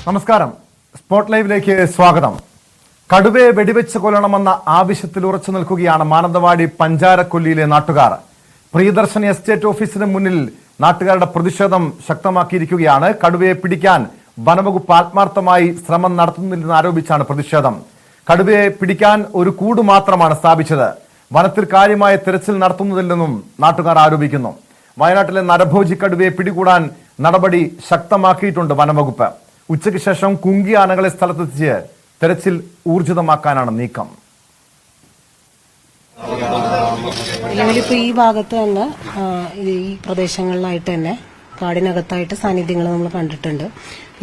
നമസ്കാരം. സ്പോട്ട് ലൈവിലേക്ക് സ്വാഗതം. കടുവയെ വെടിവെച്ച് കൊല്ലണമെന്ന ആവശ്യത്തിൽ ഉറച്ചു നിൽക്കുകയാണ് മാനന്തവാടി പഞ്ചാരക്കൊല്ലിയിലെ നാട്ടുകാർ. പ്രിയദർശൻ എസ്റ്റേറ്റ് ഓഫീസിന് മുന്നിൽ നാട്ടുകാരുടെ പ്രതിഷേധം ശക്തമാക്കിയിരിക്കുകയാണ്. കടുവയെ പിടിക്കാൻ വനവകുപ്പ് ആത്മാർത്ഥമായി ശ്രമം നടത്തുന്നില്ലെന്ന് ആരോപിച്ചാണ് പ്രതിഷേധം. കടുവയെ പിടിക്കാൻ ഒരു കൂട് മാത്രമാണ് സ്ഥാപിച്ചത്. വനത്തിൽ കാര്യമായ തിരച്ചിൽ നടത്തുന്നതില്ലെന്നും നാട്ടുകാർ ആരോപിക്കുന്നു. വയനാട്ടിലെ നരഭോജി കടുവയെ പിടികൂടാൻ നടപടി ശക്തമാക്കിയിട്ടുണ്ട് വനംവകുപ്പ്. ഉച്ചയ്ക്ക് ശേഷം കുങ്കി ആനകളെ സ്ഥലത്തെത്തിച്ച് തെരച്ചിൽ ഊർജിതമാക്കാനാണ് നീക്കം. നിലവിലിപ്പോൾ ഈ ഭാഗത്ത് തന്നെ ഈ പ്രദേശങ്ങളിലായിട്ട് തന്നെ കാടിനകത്തായിട്ട് സാന്നിധ്യങ്ങൾ നമ്മൾ കണ്ടിട്ടുണ്ട്.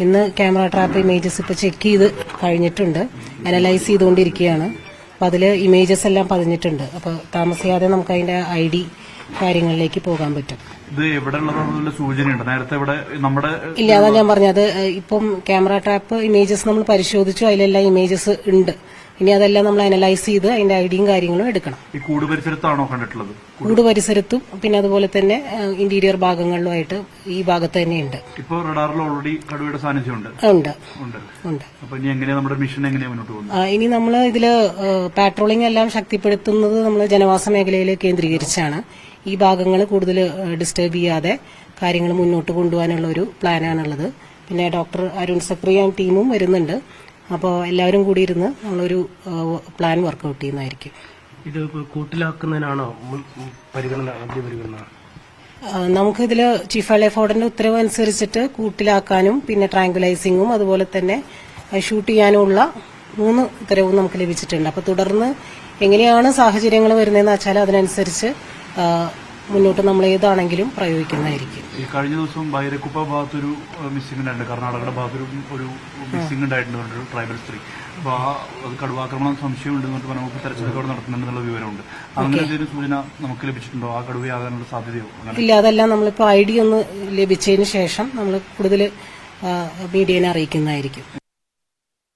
ഇന്ന് ക്യാമറ ട്രാപ്പ് ഇമേജസ് ഇപ്പോൾ ചെക്ക് ചെയ്ത് കഴിഞ്ഞിട്ടുണ്ട്, അനലൈസ് ചെയ്തുകൊണ്ടിരിക്കുകയാണ്. അപ്പോൾ അതിൽ ഇമേജസ് എല്ലാം പതിഞ്ഞിട്ടുണ്ട്. അപ്പോൾ താമസിയാതെ നമുക്ക് അതിന്റെ ID കാര്യങ്ങളിലേക്ക് പോകാൻ പറ്റും. ഇത് എവിടെ ഉള്ളതാണെന്നുള്ള സൂചനയുണ്ട്. നേരത്തെ ഇവിടെ നമ്മുടെ ഇല്ല, അതാ ഞാൻ പറഞ്ഞത്. ഇപ്പം ക്യാമറ ട്രാപ്പ് ഇമേജസ് നമ്മൾ പരിശോധിച്ചു, അതിലെല്ലാം ഇമേജസ് ഉണ്ട്. ഇനി അതെല്ലാം നമ്മൾ അനലൈസ് ചെയ്ത് അതിന്റെ ഐഡിയും കാര്യങ്ങളും എടുക്കണം. ഈ കൂട് പരിസരത്താണോ കണ്ടിട്ടുള്ളത്? കൂട് പരിസരത്തും പിന്നെ അതുപോലെ തന്നെ ഇന്റീരിയർ ഭാഗങ്ങളിലുമായിട്ട് ഈ ഭാഗത്ത് തന്നെയുണ്ട്. ഇപ്പോൾ റഡാറിൽ ഓൾറെഡി കടുവയുടെ സാന്നിധ്യമുണ്ട്. ഉണ്ട്. അപ്പൊ ഇനി എങ്ങനെയാ നമ്മുടെ മിഷൻ എങ്ങനെയാ മുന്നോട്ട് പോകുന്നത്? ഇനി നമ്മൾ ഇതില് പാട്രോളിംഗ് എല്ലാം ശക്തിപ്പെടുത്തുന്നത് നമ്മൾ ജനവാസ മേഖലയിൽ കേന്ദ്രീകരിച്ചാണ്. ഈ ഭാഗങ്ങൾ കൂടുതൽ ഡിസ്റ്റർബ് ചെയ്യാതെ കാര്യങ്ങൾ മുന്നോട്ട് കൊണ്ടുപോകാനുള്ള ഒരു പ്ലാനാണുള്ളത്. പിന്നെ ഡോക്ടർ അരുൺ സക്രി ആൻഡ് ടീമും വരുന്നുണ്ട്. അപ്പോൾ എല്ലാവരും കൂടി ഇരുന്ന് നമ്മളൊരു പ്ലാൻ വർക്കൗട്ട് ചെയ്യുന്നതായിരിക്കും. ഇത് കൂട്ടിലാക്കുന്നതിനാണോ പരിഗണന? നമുക്കിതിൽ ചീഫ് വൈൽഡ് ലൈഫ് വാർഡന്റെ ഉത്തരവ് അനുസരിച്ചിട്ട് കൂട്ടിലാക്കാനും പിന്നെ ട്രാങ്കുലൈസിങ്ങും അതുപോലെ തന്നെ ഷൂട്ട് ചെയ്യാനുമുള്ള 3 ഉത്തരവും നമുക്ക് ലഭിച്ചിട്ടുണ്ട്. അപ്പോൾ തുടർന്ന് എങ്ങനെയാണ് സാഹചര്യങ്ങൾ വരുന്നതെന്ന് വെച്ചാൽ അതിനനുസരിച്ച് മുന്നോട്ട് നമ്മൾ ഏതാണെങ്കിലും പ്രയോഗിക്കുന്നതായിരിക്കും. ഈ കഴിഞ്ഞ ദിവസം ബൈരക്കുപ്പ ഭാഗത്തൊരു മിസ്സിംഗ് ഉണ്ടായിട്ടുണ്ട്. കർണാടകയുടെ ഭാഗത്തൊരു മിസ്സിംഗ് ഉണ്ടായിട്ടുണ്ട്, ഒരു ട്രൈബൽ സ്ത്രീ. അപ്പോൾ അത് കടുവാക്രമണം സംശയമുണ്ടെന്ന് പറഞ്ഞാൽ നമുക്ക് തെരച്ചിലൊക്കെ നടത്തുന്നുണ്ടെന്നുള്ള വിവരമുണ്ട്. അങ്ങനെ എന്തെങ്കിലും സൂചന നമുക്ക് ലഭിച്ചിട്ടുണ്ടോ? ആ കടുവയാകാനുള്ള സാധ്യതയോ? ഇല്ല, അതെല്ലാം നമ്മളിപ്പോൾ ID ഒന്ന് ലഭിച്ചതിന് ശേഷം നമ്മൾ കൂടുതൽ മീഡിയനെ അറിയിക്കുന്നതായിരിക്കും.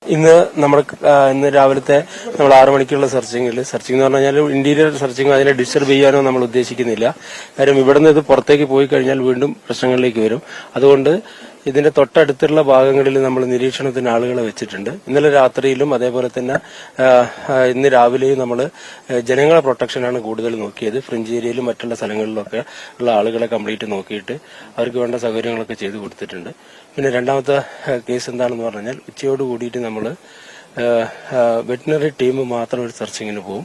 ഇന്ന് രാവിലത്തെ നമ്മൾ 6 മണിക്കുള്ള സെർച്ചിങ് എന്ന് പറഞ്ഞു കഴിഞ്ഞാൽ ഇന്റീരിയർ സെർച്ചിങ് അതിനെ ഡിസ്റ്റർബ് ചെയ്യാനോ നമ്മൾ ഉദ്ദേശിക്കുന്നില്ല. കാര്യം ഇവിടുന്ന് ഇത് പുറത്തേക്ക് പോയി കഴിഞ്ഞാൽ വീണ്ടും പ്രശ്നങ്ങളിലേക്ക് വരും. അതുകൊണ്ട് ഇതിന്റെ തൊട്ടടുത്തുള്ള ഭാഗങ്ങളിൽ നമ്മൾ നിരീക്ഷണത്തിന് ആളുകളെ വെച്ചിട്ടുണ്ട്. ഇന്നലെ രാത്രിയിലും അതേപോലെ തന്നെ ഇന്ന് രാവിലെയും നമ്മൾ ജനങ്ങളെ പ്രൊട്ടക്ഷനാണ് കൂടുതൽ നോക്കിയത്. ഫ്രിഞ്ച് ഏരിയയിലും മറ്റുള്ള സ്ഥലങ്ങളിലൊക്കെ ഉള്ള ആളുകളെ കംപ്ലീറ്റ് നോക്കിയിട്ട് അവർക്ക് വേണ്ട സൗകര്യങ്ങളൊക്കെ ചെയ്തു കൊടുത്തിട്ടുണ്ട്. പിന്നെ രണ്ടാമത്തെ കേസ് എന്താണെന്ന് പറഞ്ഞാൽ ഉച്ചയോട് കൂടിയിട്ട് നമ്മൾ വെറ്റിനറി ടീം മാത്രം ഒരു സെർച്ചിങ്ങിന് പോകും.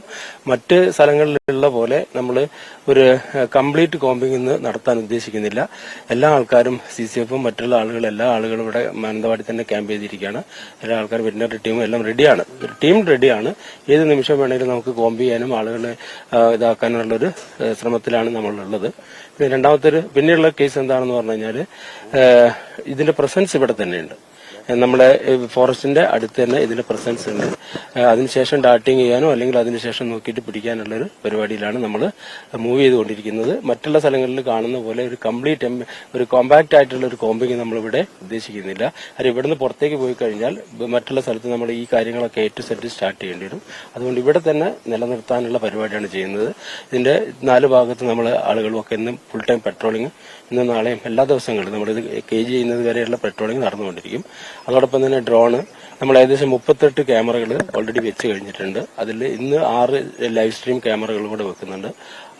മറ്റ് സ്ഥലങ്ങളിലുള്ള പോലെ നമ്മൾ ഒരു കംപ്ലീറ്റ് കോമ്പിംഗ് ഇന്ന് നടത്താൻ ഉദ്ദേശിക്കുന്നില്ല. എല്ലാ ആൾക്കാരും CCFും മറ്റുള്ള എല്ലാ ആളുകളും ഇവിടെ മാനന്തവാടി തന്നെ ക്യാമ്പ് ചെയ്തിരിക്കുകയാണ്. എല്ലാ ആൾക്കാരും വെറ്റിനറി ടീമും എല്ലാം റെഡിയാണ്. ടീം റെഡിയാണ്. ഏത് നിമിഷം വേണമെങ്കിലും നമുക്ക് കോമ്പ് ചെയ്യാനും ആളുകളെ ഇതാക്കാനുള്ളൊരു ശ്രമത്തിലാണ് നമ്മളുള്ളത്. പിന്നെയുള്ള കേസ് എന്താണെന്ന് പറഞ്ഞു കഴിഞ്ഞാൽ ഇതിന്റെ പ്രസൻസ് ഇവിടെ തന്നെയുണ്ട്. നമ്മുടെ ഫോറസ്റ്റിന്റെ അടുത്ത് തന്നെ ഇതിന്റെ പ്രസൻസ് ഉണ്ട്. അതിനുശേഷം ഡാർട്ടിങ് ചെയ്യാനോ അല്ലെങ്കിൽ അതിനുശേഷം നോക്കിയിട്ട് പിടിക്കാനുള്ള ഒരു പരിപാടിയിലാണ് നമ്മൾ മൂവ് ചെയ്തുകൊണ്ടിരിക്കുന്നത്. മറ്റുള്ള സ്ഥലങ്ങളിൽ കാണുന്ന പോലെ ഒരു കംപ്ലീറ്റ് ഒരു കോമ്പാക്ട് ആയിട്ടുള്ള ഒരു കോമ്പിങ് നമ്മളിവിടെ ഉദ്ദേശിക്കുന്നില്ല. അത് ഇവിടുന്ന് പുറത്തേക്ക് പോയി കഴിഞ്ഞാൽ മറ്റുള്ള സ്ഥലത്ത് നമ്മൾ ഈ കാര്യങ്ങളൊക്കെ A to Z സ്റ്റാർട്ട് ചെയ്യേണ്ടി വരും. അതുകൊണ്ട് ഇവിടെ തന്നെ നിലനിർത്താനുള്ള പരിപാടിയാണ് ചെയ്യുന്നത്. ഇതിന്റെ 4 ഭാഗത്ത് നമ്മൾ ആളുകളും ഒക്കെ ഇന്ന് ഫുൾ ടൈം പെട്രോളിംഗ് ഇന്ന് നാളെയും എല്ലാ ദിവസങ്ങളിലും നമ്മളിത് കേജ് ചെയ്യുന്നത് വരെയുള്ള പെട്രോളിംഗ് നടന്നുകൊണ്ടിരിക്കും. അതോടൊപ്പം തന്നെ ഡ്രോണ് നമ്മൾ ഏകദേശം 38 ക്യാമറകൾ ഓൾറെഡി വെച്ച് കഴിഞ്ഞിട്ടുണ്ട്. അതിൽ ഇന്ന് 6 ലൈവ് സ്ട്രീം ക്യാമറകളും കൂടെ വെക്കുന്നുണ്ട്.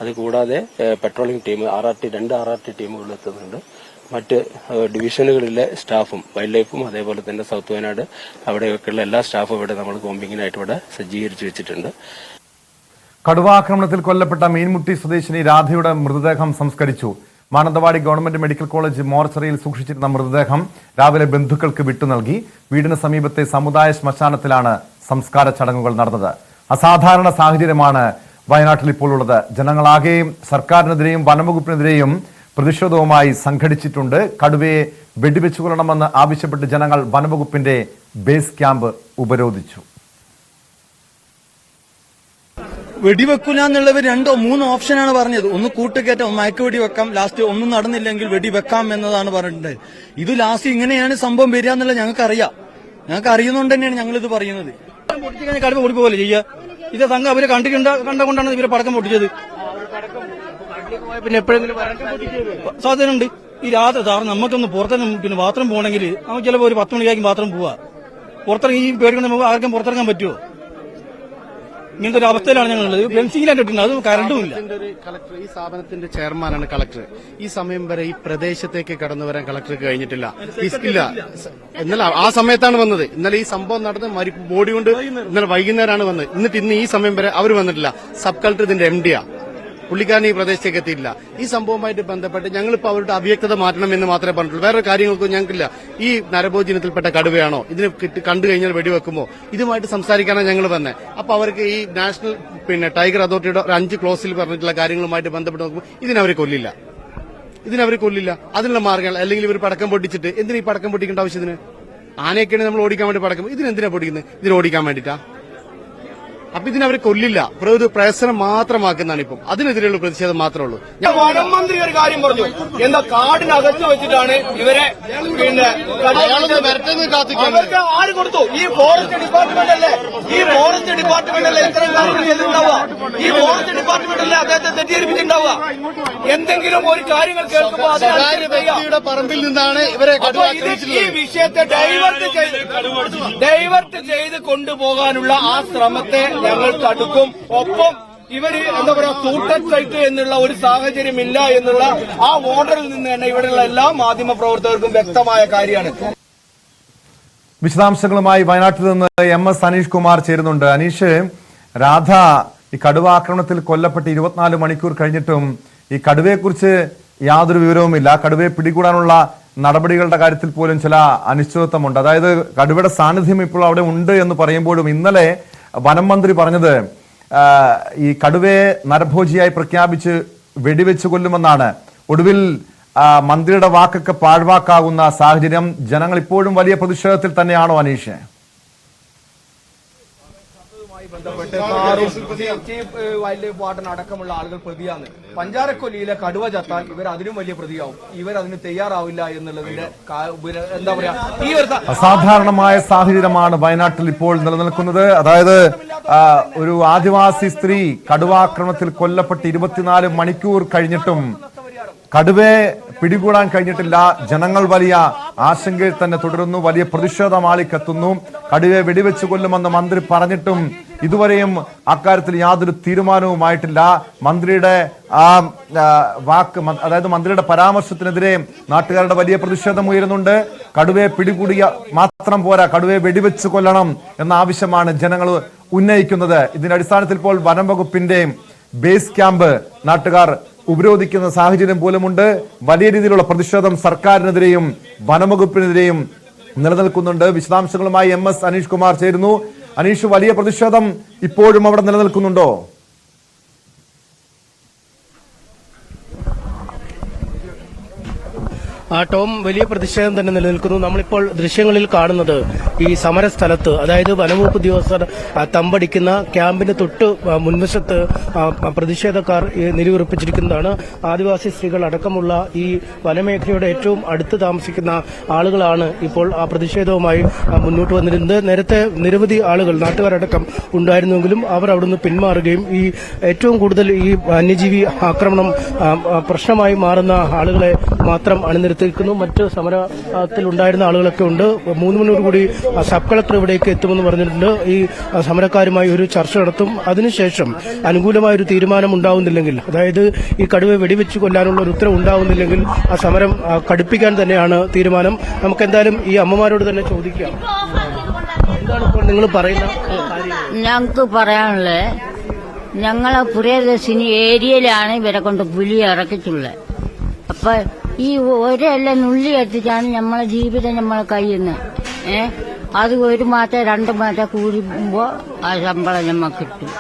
അത് കൂടാതെ പെട്രോളിംഗ് ടീം 2 RRT ടീമുകൾ എത്തുന്നുണ്ട്. മറ്റ് ഡിവിഷനുകളിലെ സ്റ്റാഫും വൈൽഡ് ലൈഫും അതേപോലെ തന്നെ സൗത്ത് വയനാട് അവിടെയൊക്കെയുള്ള എല്ലാ സ്റ്റാഫും ഇവിടെ നമ്മൾ കോമ്പിങ്ങിനായിട്ട് ഇവിടെ സജ്ജീകരിച്ചു വെച്ചിട്ടുണ്ട്. കടുവാക്രമണത്തിൽ കൊല്ലപ്പെട്ട മീൻമുട്ടി സ്വദേശിനി രാധയുടെ മൃതദേഹം സംസ്കരിച്ചു. മാനന്തവാടി ഗവൺമെന്റ് മെഡിക്കൽ കോളേജ് മോർച്ചറിയിൽ സൂക്ഷിച്ചിരുന്ന മൃതദേഹം രാവിലെ ബന്ധുക്കൾക്ക് വിട്ടു നൽകി. വീടിന് സമീപത്തെ സമുദായ ശ്മശാനത്തിലാണ് സംസ്കാര ചടങ്ങുകൾ നടന്നത്. അസാധാരണ സാഹചര്യമാണ് വയനാട്ടിൽ ഇപ്പോൾ ഉള്ളത്. ജനങ്ങളാകെയും സർക്കാരിനെതിരെയും വനംവകുപ്പിനെതിരെയും പ്രതിഷേധവുമായി സംഘടിച്ചിട്ടുണ്ട്. കടുവയെ വെടിവെച്ചു കൊല്ലണമെന്ന് ആവശ്യപ്പെട്ട് ജനങ്ങൾ വനംവകുപ്പിന്റെ ബേസ് ക്യാമ്പ് ഉപരോധിച്ചു. വെടിവെക്കൂല എന്നുള്ളവർ 2-3 ഓപ്ഷനാണ് പറഞ്ഞത്. ഒന്ന് കൂട്ടുകയറ്റം, മയക്ക് വെടിവെക്കാം, ലാസ്റ്റ് ഒന്നും നടന്നില്ലെങ്കിൽ വെടിവെക്കാം എന്നതാണ് പറഞ്ഞിട്ടുള്ളത്. ഇത് ലാസ്റ്റ് ഇങ്ങനെയാണ് സംഭവം വരിക എന്നുള്ളത് ഞങ്ങൾക്ക് അറിയുന്നതുകൊണ്ട് തന്നെയാണ് ഞങ്ങൾ ഇത് പറയുന്നത്. പൊട്ടിച്ചു കഴിഞ്ഞാൽ കടുവ ഓടിപ്പോലെ ചെയ്യുക. ഇത് സംഘം അവരെ കണ്ടുകൊണ്ടാണ് ഇവരെ പടക്കം പൊട്ടിച്ചത്. പിന്നെ എപ്പോഴെങ്കിലും സാധ്യതയുണ്ട്. ഈ രാത്രി സാർ നമുക്കൊന്ന് പുറത്തേക്ക് പിന്നെ ബാത്റൂം പോകണമെങ്കിൽ നമുക്ക് ചിലപ്പോൾ ഒരു 10 മണിക്കായിരിക്കും ബാത്റൂം പോവാ. പുറത്തിറങ്ങി ഈ പേടികൊണ്ട് നമുക്ക് ആർക്കും പുറത്തിറങ്ങാൻ പറ്റുമോ? ഇങ്ങനത്തെ ഒരു അവസ്ഥയിലാണ് ഞങ്ങളുള്ളത്. ഫെൻസിംഗിലാണ് ഇട്ടിട്ടുണ്ട്, അത് കറണ്ടും ഇല്ല. കളക്ടർ ഈ സ്ഥാപനത്തിന്റെ ചെയർമാനാണ് കളക്ടർ. ഈ സമയം വരെ ഈ പ്രദേശത്തേക്ക് കടന്നു വരാൻ കളക്ടർക്ക് കഴിഞ്ഞിട്ടില്ല. ഇല്ല, ഇന്നലെ ആ സമയത്താണ് വന്നത്. ഇന്നലെ ഈ സംഭവം നടന്ന് ബോഡി കൊണ്ട് ഇന്നലെ വൈകുന്നേരമാണ് വന്നത്. എന്നിട്ട് ഇന്ന് ഈ സമയം വരെ അവർ വന്നിട്ടില്ല. സബ് കളക്ടർ ഇതിന്റെ MD പുള്ളിക്കാരൻ ഈ പ്രദേശത്തേക്ക് എത്തിയില്ല. ഈ സംഭവവുമായിട്ട് ബന്ധപ്പെട്ട് ഞങ്ങളിപ്പോൾ അവരുടെ അവ്യക്തത മാറ്റണമെന്ന് മാത്രമേ പറഞ്ഞിട്ടുള്ളൂ. വേറെ കാര്യങ്ങൾക്കും ഞങ്ങൾക്കില്ല. ഈ നരഭോജനത്തിൽപ്പെട്ട കടുവയാണോ, ഇതിനെ കണ്ടു കഴിഞ്ഞാൽ വെടിവെക്കുമോ, ഇതുമായിട്ട് സംസാരിക്കാനാണ് ഞങ്ങൾ വന്നത്. അപ്പൊ അവർക്ക് ഈ നാഷണൽ ടൈഗർ അതോറിറ്റിയുടെ ഒരു 5 ക്ലോസിൽ പറഞ്ഞിട്ടുള്ള കാര്യങ്ങളുമായിട്ട് ബന്ധപ്പെട്ട് നോക്കുമ്പോൾ ഇതിനവർ കൊല്ലില്ല. അതിനുള്ള മാർഗ്ഗങ്ങൾ, അല്ലെങ്കിൽ ഇവർ പടക്കം പൊട്ടിച്ചിട്ട് എന്തിനാ ഈ പടക്കം പൊട്ടിക്കേണ്ട ആവശ്യത്തിന്? ആനയൊക്കെയാണ് നമ്മൾ ഓടിക്കാൻ വേണ്ടി പടക്കം, ഇതിനെന്തിനാ പൊട്ടിക്കുന്നത്? ഇതിന് ഓടിക്കാൻ വേണ്ടിയിട്ടാ? അപ്പൊ ഇതിനവരെ കൊല്ലില്ല, പ്രശ്നം മാത്രമാക്കുന്നതാണ് ഇപ്പം. അതിനെതിരെയുള്ള പ്രതിഷേധം മാത്രമേ ഉള്ളൂ. വനം മന്ത്രി ഒരു കാര്യം പറഞ്ഞു, എന്താ കാടിനകത്ത് വെച്ചിട്ടാണ് ഇവരെ അവർക്ക് ആര് കൊടുത്തു? ഈ ഫോറസ്റ്റ് ഡിപ്പാർട്ട്മെന്റ് അല്ലേ ഇത്തരം കാര്യങ്ങൾ ചെയ്തിട്ടുണ്ടാവുക? ഈ ഫോറസ്റ്റ് ഡിപ്പാർട്ട്മെന്റ് അല്ലേ അദ്ദേഹത്തെ തെറ്റിദ്ധരിപ്പിച്ചിട്ടുണ്ടാവുക? എന്തെങ്കിലും ഒരു കാര്യങ്ങൾ കേൾക്കുമ്പോൾ വ്യക്തിയുടെ പറമ്പിൽ നിന്നാണ് ഇവരെ ഈ വിഷയത്തെ ഡൈവേർട്ട് ചെയ്ത് കൊണ്ടുപോകാനുള്ള ആ ശ്രമത്തെ ഞങ്ങൾ തടുക്കും. ഒപ്പം ഇവര് എന്താ പറയാ തൂട്ടച്ചൈറ്റ് എന്നുള്ള ഒരു സാഹചര്യമില്ല എന്നുള്ള ആ ഓർഡറിൽ നിന്ന് തന്നെ ഇവിടെയുള്ള എല്ലാ മാധ്യമ പ്രവർത്തകർക്കും വ്യക്തമായ കാര്യമാണ്. വിശദാംശങ്ങളുമായി വയനാട്ടിൽ നിന്ന് MS അനീഷ് കുമാർ ചേരുന്നുണ്ട്. അനീഷ്, രാധ ഈ കടുവ ആക്രമണത്തിൽ കൊല്ലപ്പെട്ട് 24 മണിക്കൂർ കഴിഞ്ഞിട്ടും ഈ കടുവയെക്കുറിച്ച് യാതൊരു വിവരവുമില്ല. കടുവയെ പിടികൂടാനുള്ള നടപടികളുടെ കാര്യത്തിൽ പോലും ചില അനിശ്ചിതത്വമുണ്ട്. അതായത് കടുവയുടെ സാന്നിധ്യം ഇപ്പോൾ അവിടെ ഉണ്ട് എന്ന് പറയുമ്പോഴും ഇന്നലെ വനം മന്ത്രി പറഞ്ഞത് ഈ കടുവയെ നരഭോജിയായി പ്രഖ്യാപിച്ച് വെടിവെച്ച് കൊല്ലുമെന്നാണ്. ഒടുവിൽ മന്ത്രിയുടെ വാക്കൊക്കെ പാഴ്വാക്കാകുന്ന സാഹചര്യം. ജനങ്ങൾ ഇപ്പോഴും വലിയ പ്രതിഷേധത്തിൽ തന്നെയാണോ അനീഷ്? വൈൽഡ് വാർഡൻ അടക്കമുള്ള ആളുകൾ പ്രതിയാണ്. പഞ്ചാരക്കൊല്ലിയിലെ കടുവ ചത്താൽ ഇവർ അതിനും വലിയ പ്രതിയാവും. ഇവർ അതിന് തയ്യാറാവില്ല എന്നുള്ളതിന്റെ എന്താ പറയാ, ഈ ഒരു അസാധാരണമായ സാഹചര്യമാണ് വയനാട്ടിൽ ഇപ്പോൾ നിലനിൽക്കുന്നത്. അതായത് ഒരു ആദിവാസി സ്ത്രീ കടുവാക്രമണത്തിൽ കൊല്ലപ്പെട്ട് 24 മണിക്കൂർ കഴിഞ്ഞിട്ടും കടുവയെ പിടികൂടാൻ കഴിഞ്ഞിട്ടില്ല. ജനങ്ങൾ വലിയ ആശങ്കയിൽ തന്നെ തുടരുന്നു. വലിയ പ്രതിഷേധമാളിക്കെത്തുന്നു. കടുവയെ വെടിവെച്ച് കൊല്ലുമെന്ന് മന്ത്രി പറഞ്ഞിട്ടും ഇതുവരെയും അക്കാര്യത്തിൽ യാതൊരു തീരുമാനവുമായിട്ടില്ല. മന്ത്രിയുടെ ആ വാക്ക്, അതായത് മന്ത്രിയുടെ പരാമർശത്തിനെതിരെ നാട്ടുകാരുടെ വലിയ പ്രതിഷേധം ഉയരുന്നുണ്ട്. കടുവയെ പിടികൂടിയ മാത്രം പോരാ, കടുവയെ വെടിവെച്ച് കൊല്ലണം എന്ന ആവശ്യമാണ് ജനങ്ങൾ ഉന്നയിക്കുന്നത്. ഇതിന്റെ അടിസ്ഥാനത്തിൽ ഇപ്പോൾ വനം വകുപ്പിന്റെ ബേസ് ക്യാമ്പ് നാട്ടുകാർ ഉപരോധിക്കുന്ന സാഹചര്യം പോലുമുണ്ട്. വലിയ രീതിയിലുള്ള പ്രതിഷേധം സർക്കാരിനെതിരെയും വനംവകുപ്പിനെതിരെയും നിലനിൽക്കുന്നുണ്ട്. വിശദാംശങ്ങളുമായി MS അനീഷ് കുമാർ ചേരുന്നു. അനീഷ്, വലിയ പ്രതിഷേധം ഇപ്പോഴും അവിടെ നിലനിൽക്കുന്നുണ്ടോ? ടോം, വലിയ പ്രതിഷേധം തന്നെ നിലനിൽക്കുന്നു. നമ്മളിപ്പോൾ ദൃശ്യങ്ങളിൽ കാണുന്നത് ഈ സമരസ്ഥലത്ത്, അതായത് വനംവകുപ്പ് ഉദ്യോഗസ്ഥർ തമ്പടിക്കുന്ന ക്യാമ്പിന് തൊട്ട് മുൻവശത്ത് പ്രതിഷേധക്കാർ നിലയുറപ്പിച്ചിരിക്കുന്നതാണ്. ആദിവാസി സ്ത്രീകൾ അടക്കമുള്ള ഈ വനമേഖലയുടെ ഏറ്റവും അടുത്ത് താമസിക്കുന്ന ആളുകളാണ് ഇപ്പോൾ ആ പ്രതിഷേധവുമായി മുന്നോട്ട് വന്നിരുന്നത്. നേരത്തെ നിരവധി ആളുകൾ, നാട്ടുകാരടക്കം ഉണ്ടായിരുന്നെങ്കിലും അവർ അവിടുന്ന് പിന്മാറുകയും ഈ ഏറ്റവും കൂടുതൽ ഈ വന്യജീവി ആക്രമണം പ്രശ്നമായി മാറുന്ന ആളുകളെ മാത്രം അണിനിരത്തി മറ്റ് സമരത്തിൽ ഉണ്ടായിരുന്ന ആളുകളൊക്കെ ഉണ്ട്. 3 മണിയോടുകൂടി സബ് കളക്ടർ ഇവിടേക്ക് എത്തുമെന്ന് പറഞ്ഞിട്ടുണ്ട്. ഈ സമരക്കാരുമായി ഒരു ചർച്ച നടത്തും. അതിനുശേഷം അനുകൂലമായ ഒരു തീരുമാനം ഉണ്ടാവുന്നില്ലെങ്കിൽ, അതായത് ഈ കടുവ വെടിവെച്ച് കൊല്ലാനുള്ള ഒരു ഉത്തരവ് ഉണ്ടാവുന്നില്ലെങ്കിൽ ആ സമരം കടുപ്പിക്കാൻ തന്നെയാണ് തീരുമാനം. നമുക്ക് എന്തായാലും ഈ അമ്മമാരോട് തന്നെ ചോദിക്കാം, എന്താണ് ഇപ്പോൾ നിങ്ങൾ പറയുന്ന കാര്യം? ഞങ്ങൾക്ക് പറയാനുള്ളത്, ഞങ്ങളെ പ്രിയദർശിനി ഏരിയയിലാണ് ഇവരെ കൊണ്ട് പുലി ഇറക്കിയിട്ടുള്ളത്. അപ്പൊ ഈ ഒരെല്ലാം നുള്ളി എത്തിച്ചാണ് നമ്മളെ ജീവിതം നമ്മളെ കഴിയുന്നത്. അത് 1 മാസം 2 മാസം കൂടുമ്പോ ആ ശമ്പളം നമ്മക്ക് കിട്ടും.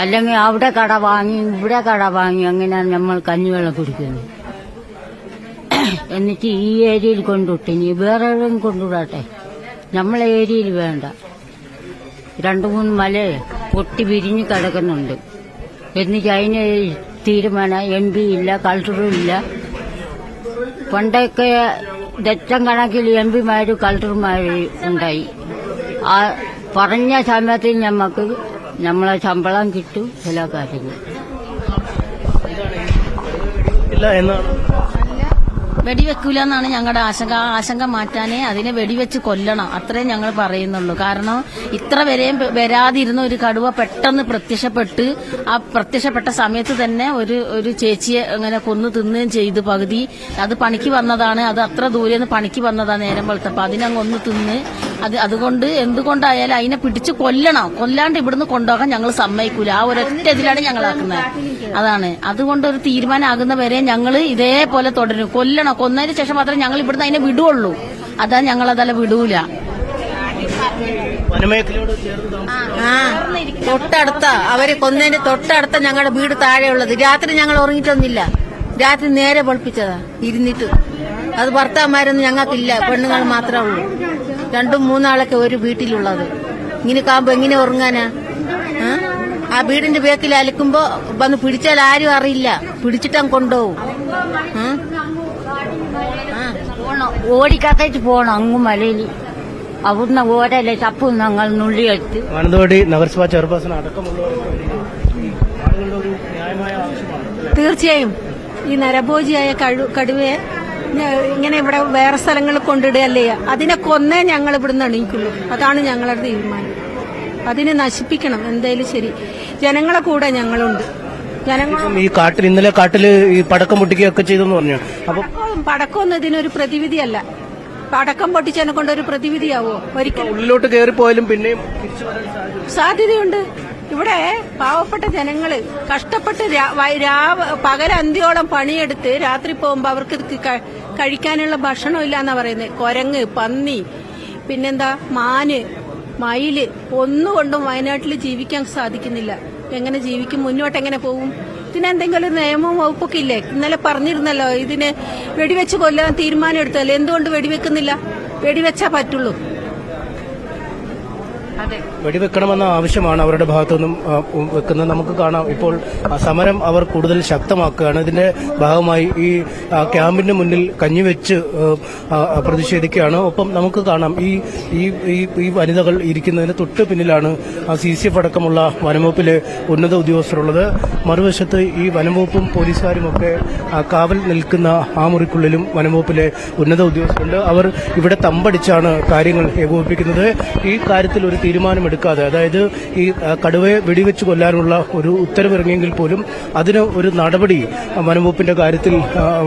അല്ലെങ്കിൽ അവിടെ കട വാങ്ങി ഇവിടെ കട വാങ്ങി അങ്ങനെയാണ് നമ്മൾ കഞ്ഞിവെള്ളം കുടിക്കുന്നത്. എന്നിട്ട് ഈ ഏരിയയിൽ കൊണ്ടുവിട്ട് ഇനി വേറെ എവിടെയും കൊണ്ടുവിടട്ടെ, നമ്മളെ ഏരിയയിൽ വേണ്ട. 2-3 മല പൊട്ടി വിരിഞ്ഞ് കിടക്കുന്നുണ്ട്. എന്നിട്ട് അതിന് തീരുമാനം MP ഇല്ല, കളക്ടറും ഇല്ല. പണ്ടൊക്കെ ദശക്കണക്കിൽ MP-മാരും കളക്ടർമാരും ഉണ്ടായി. ആ പറഞ്ഞ സമയത്തിൽ നമുക്ക് നമ്മളെ ശമ്പളം കിട്ടും, എല്ലാ കാര്യങ്ങളും. വെടിവെക്കൂല എന്നാണ് ഞങ്ങളുടെ ആശങ്ക. ആ ആശങ്ക മാറ്റാനേ അതിനെ വെടിവെച്ച് കൊല്ലണം, അത്രേ ഞങ്ങൾ പറയുന്നുള്ളൂ. കാരണം ഇത്ര വരെയും വരാതിരുന്ന ഒരു കടുവ പെട്ടെന്ന് പ്രത്യക്ഷപ്പെട്ട് ആ പ്രത്യക്ഷപ്പെട്ട സമയത്ത് തന്നെ ഒരു ചേച്ചിയെ അങ്ങനെ കൊന്നു തിന്നുകയും ചെയ്തു. പകുതി അത് പണിക്ക് വന്നതാണ്, അത് അത്ര ദൂരെ നിന്ന് പണിക്ക് വന്നതാണ് നേരം വെളുത്തപ്പോ അതിനങ്ങ് ഒന്ന് തിന്ന്. അതുകൊണ്ട് എന്തുകൊണ്ടായാലും അതിനെ പിടിച്ച് കൊല്ലണം, കൊല്ലാണ്ട് ഇവിടുന്ന് കൊണ്ടുപോകാൻ ഞങ്ങൾ സമ്മതിക്കൂല. ആ ഒരൊറ്റ ഇതിലാണ് ഞങ്ങളാക്കുന്നത്. അതാണ് അതുകൊണ്ട് ഒരു തീരുമാനമാകുന്ന വരെ ഞങ്ങൾ ഇതേപോലെ തുടരും. കൊല്ലണം, കൊന്നതിന് ശേഷം മാത്രമേ ഞങ്ങൾ ഇവിടുന്ന് അതിനെ വിടുള്ളൂ. അതാ ഞങ്ങളതല്ല വിടൂല. തൊട്ടടുത്ത അവര് കൊന്നതിന്റെ തൊട്ടടുത്ത ഞങ്ങളുടെ വീട് താഴെയുള്ളത്. രാത്രി ഞങ്ങൾ ഉറങ്ങിയിട്ടൊന്നുമില്ല. രാത്രി നേരെ പൊളിപ്പിച്ചതാ ഇരുന്നിട്ട്. അത് ഭർത്താവന്മാരൊന്നും ഞങ്ങൾക്കില്ല, പെണ്ണുങ്ങൾ മാത്രമേ ഉള്ളൂ. 2-3 ആളൊക്കെ ഒരു വീട്ടിലുള്ളത്. ഇങ്ങനെ കാമ്പോ എങ്ങനെ ഉറങ്ങാനാ? ആ വീടിന്റെ ബേക്കിൽ അലക്കുമ്പോ വന്ന് പിടിച്ചാൽ ആരും അറിയില്ല, പിടിച്ചിട്ടങ്ങ് കൊണ്ടുപോകും. ഓടിക്കാത്തേച്ച് പോണം അങ്ങ് മലയിൽ. അവിടുന്ന് ഓരല്ലേ ചപ്പും ഞങ്ങൾ നുള്ളിയെടുത്ത്. മാനന്തവാടി നഗരസഭാ ചെയർപേഴ്സൺ അടക്കമുള്ളവരുടെ ഒരു ന്യായമായ ആവശ്യമാണ്. തീർച്ചയായും ഈ നരഭോജിയായ കടുവയെ ഇങ്ങനെ ഇവിടെ വേറെ സ്ഥലങ്ങളിൽ കൊണ്ടിടുകയല്ലേ, അതിനെ കൊന്നേ ഞങ്ങൾ ഇവിടുന്ന് എണീക്കുള്ളൂ. അതാണ് ഞങ്ങളുടെ തീരുമാനം. അതിനെ നശിപ്പിക്കണം എന്തായാലും ശരി. ജനങ്ങളെ കൂടെ ഞങ്ങളുണ്ട്. ഈ കാട്ടിൽ ഇന്നലെ കാട്ടില് ഈ പടക്കം പൊട്ടിക്കുകയൊക്കെ ചെയ്തെന്ന് പറഞ്ഞു. അപ്പൊ പടക്കമൊന്നും ഇതിനൊരു പ്രതിവിധിയല്ല. പടക്കം പൊട്ടിച്ചതിനെ കൊണ്ട് ഒരു പ്രതിവിധിയാവോ? ഒരിക്കലും. ഉള്ളിലോട്ട് കയറിപ്പോയാലും പിന്നെയും സാധ്യതയുണ്ട്. ഇവിടെ പാവപ്പെട്ട ജനങ്ങള് കഷ്ടപ്പെട്ട് പകലന്തിയോളം പണിയെടുത്ത് രാത്രി പോകുമ്പോ അവർക്ക് കഴിക്കാനുള്ള ഭക്ഷണം ഇല്ലാന്നാ പറയുന്നത്. കുരങ്ങ്, പന്നി, പിന്നെന്താ മാന്, മയില്, ഒന്നുകൊണ്ടും വയനാട്ടിൽ ജീവിക്കാൻ സാധിക്കുന്നില്ല. എങ്ങനെ ജീവിക്കും? മുന്നോട്ട് എങ്ങനെ പോകും? ഇതിനെന്തെങ്കിലും ഒരു നിയമവും വകുപ്പൊക്കെ ഇല്ലേ? ഇന്നലെ പറഞ്ഞിരുന്നല്ലോ ഇതിനെ വെടിവെച്ച് കൊല്ലാൻ തീരുമാനം എടുത്തല്ലോ. എന്തുകൊണ്ട് വെടിവെക്കുന്നില്ല? വെടിവെച്ചാ പറ്റുള്ളൂ. വെടിവെക്കണമെന്ന ആവശ്യമാണ് അവരുടെ ഭാഗത്തുനിന്നും വെക്കുന്നത്. നമുക്ക് കാണാം ഇപ്പോൾ സമരം അവർ കൂടുതൽ ശക്തമാക്കുകയാണ്. ഇതിന്റെ ഭാഗമായി ഈ ക്യാമ്പിന്റെ മുന്നിൽ കഞ്ഞിവെച്ച് പ്രതിഷേധിക്കുകയാണ്. ഒപ്പം നമുക്ക് കാണാം ഈ വനിതകൾ ഇരിക്കുന്നതിന് തൊട്ട് പിന്നിലാണ് CCF അടക്കമുള്ള വനംവകുപ്പിലെ ഉന്നത ഉദ്യോഗസ്ഥരുള്ളത്. മറുവശത്ത് ഈ വനംവകുപ്പും പോലീസുകാരും ഒക്കെ കാവൽ നിൽക്കുന്ന ആ മുറിക്കുള്ളിലും വനംവകുപ്പിലെ ഉന്നത ഉദ്യോഗസ്ഥരുണ്ട്. അവർ ഇവിടെ തമ്പടിച്ചാണ് കാര്യങ്ങൾ ഏകോപിപ്പിക്കുന്നത്. ഈ കാര്യത്തിൽ ഒരു തീരുമാനമെടുക്കാതെ, അതായത് ഈ കടുവയെ വെടിവെച്ച് കൊല്ലാനുള്ള ഒരു ഉത്തരവിറങ്ങിയെങ്കിൽ പോലും അതിന് ഒരു നടപടി വനംവകുപ്പിന്റെ കാര്യത്തിൽ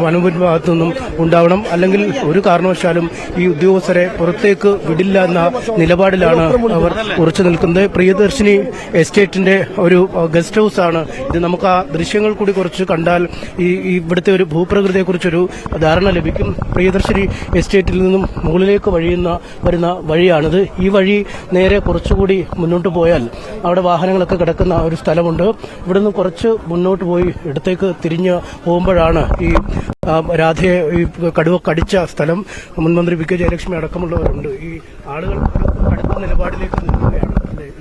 വനംവകുപ്പിന്റെ ഭാഗത്തു നിന്നും ഉണ്ടാവണം. അല്ലെങ്കിൽ ഒരു കാരണവശാലും ഈ ഉദ്യോഗസ്ഥരെ പുറത്തേക്ക് വിടില്ല എന്ന നിലപാടിലാണ് അവർ ഉറച്ചു നിൽക്കുന്നത്. പ്രിയദർശിനി എസ്റ്റേറ്റിന്റെ ഒരു ഗസ്റ്റ് ഹൌസ് ആണ് ഇത്. നമുക്ക് ആ ദൃശ്യങ്ങൾ കൂടി കുറച്ച് കണ്ടാൽ ഈ ഇവിടുത്തെ ഒരു ഭൂപ്രകൃതിയെക്കുറിച്ചൊരു ധാരണ ലഭിക്കും. പ്രിയദർശിനി എസ്റ്റേറ്റിൽ നിന്നും മുകളിലേക്ക് വരുന്ന വഴിയാണിത്. ഈ വഴി നേരെ കുറച്ചുകൂടി മുന്നോട്ട് പോയാൽ അവിടെ വാഹനങ്ങളൊക്കെ കിടക്കുന്ന ഒരു സ്ഥലമുണ്ട്. ഇവിടുന്ന് കുറച്ച് മുന്നോട്ട് പോയി ഇടത്തേക്ക് തിരിഞ്ഞ് പോകുമ്പോഴാണ് ഈ രാധയെ ഈ കടുവ കടിച്ച സ്ഥലം. മുൻമന്ത്രി PK ജയലക്ഷ്മി അടക്കമുള്ളവരുണ്ട്. ഈ ആളുകൾ അടുത്ത നിലപാടിലേക്ക് നിൽക്കുകയാണ്.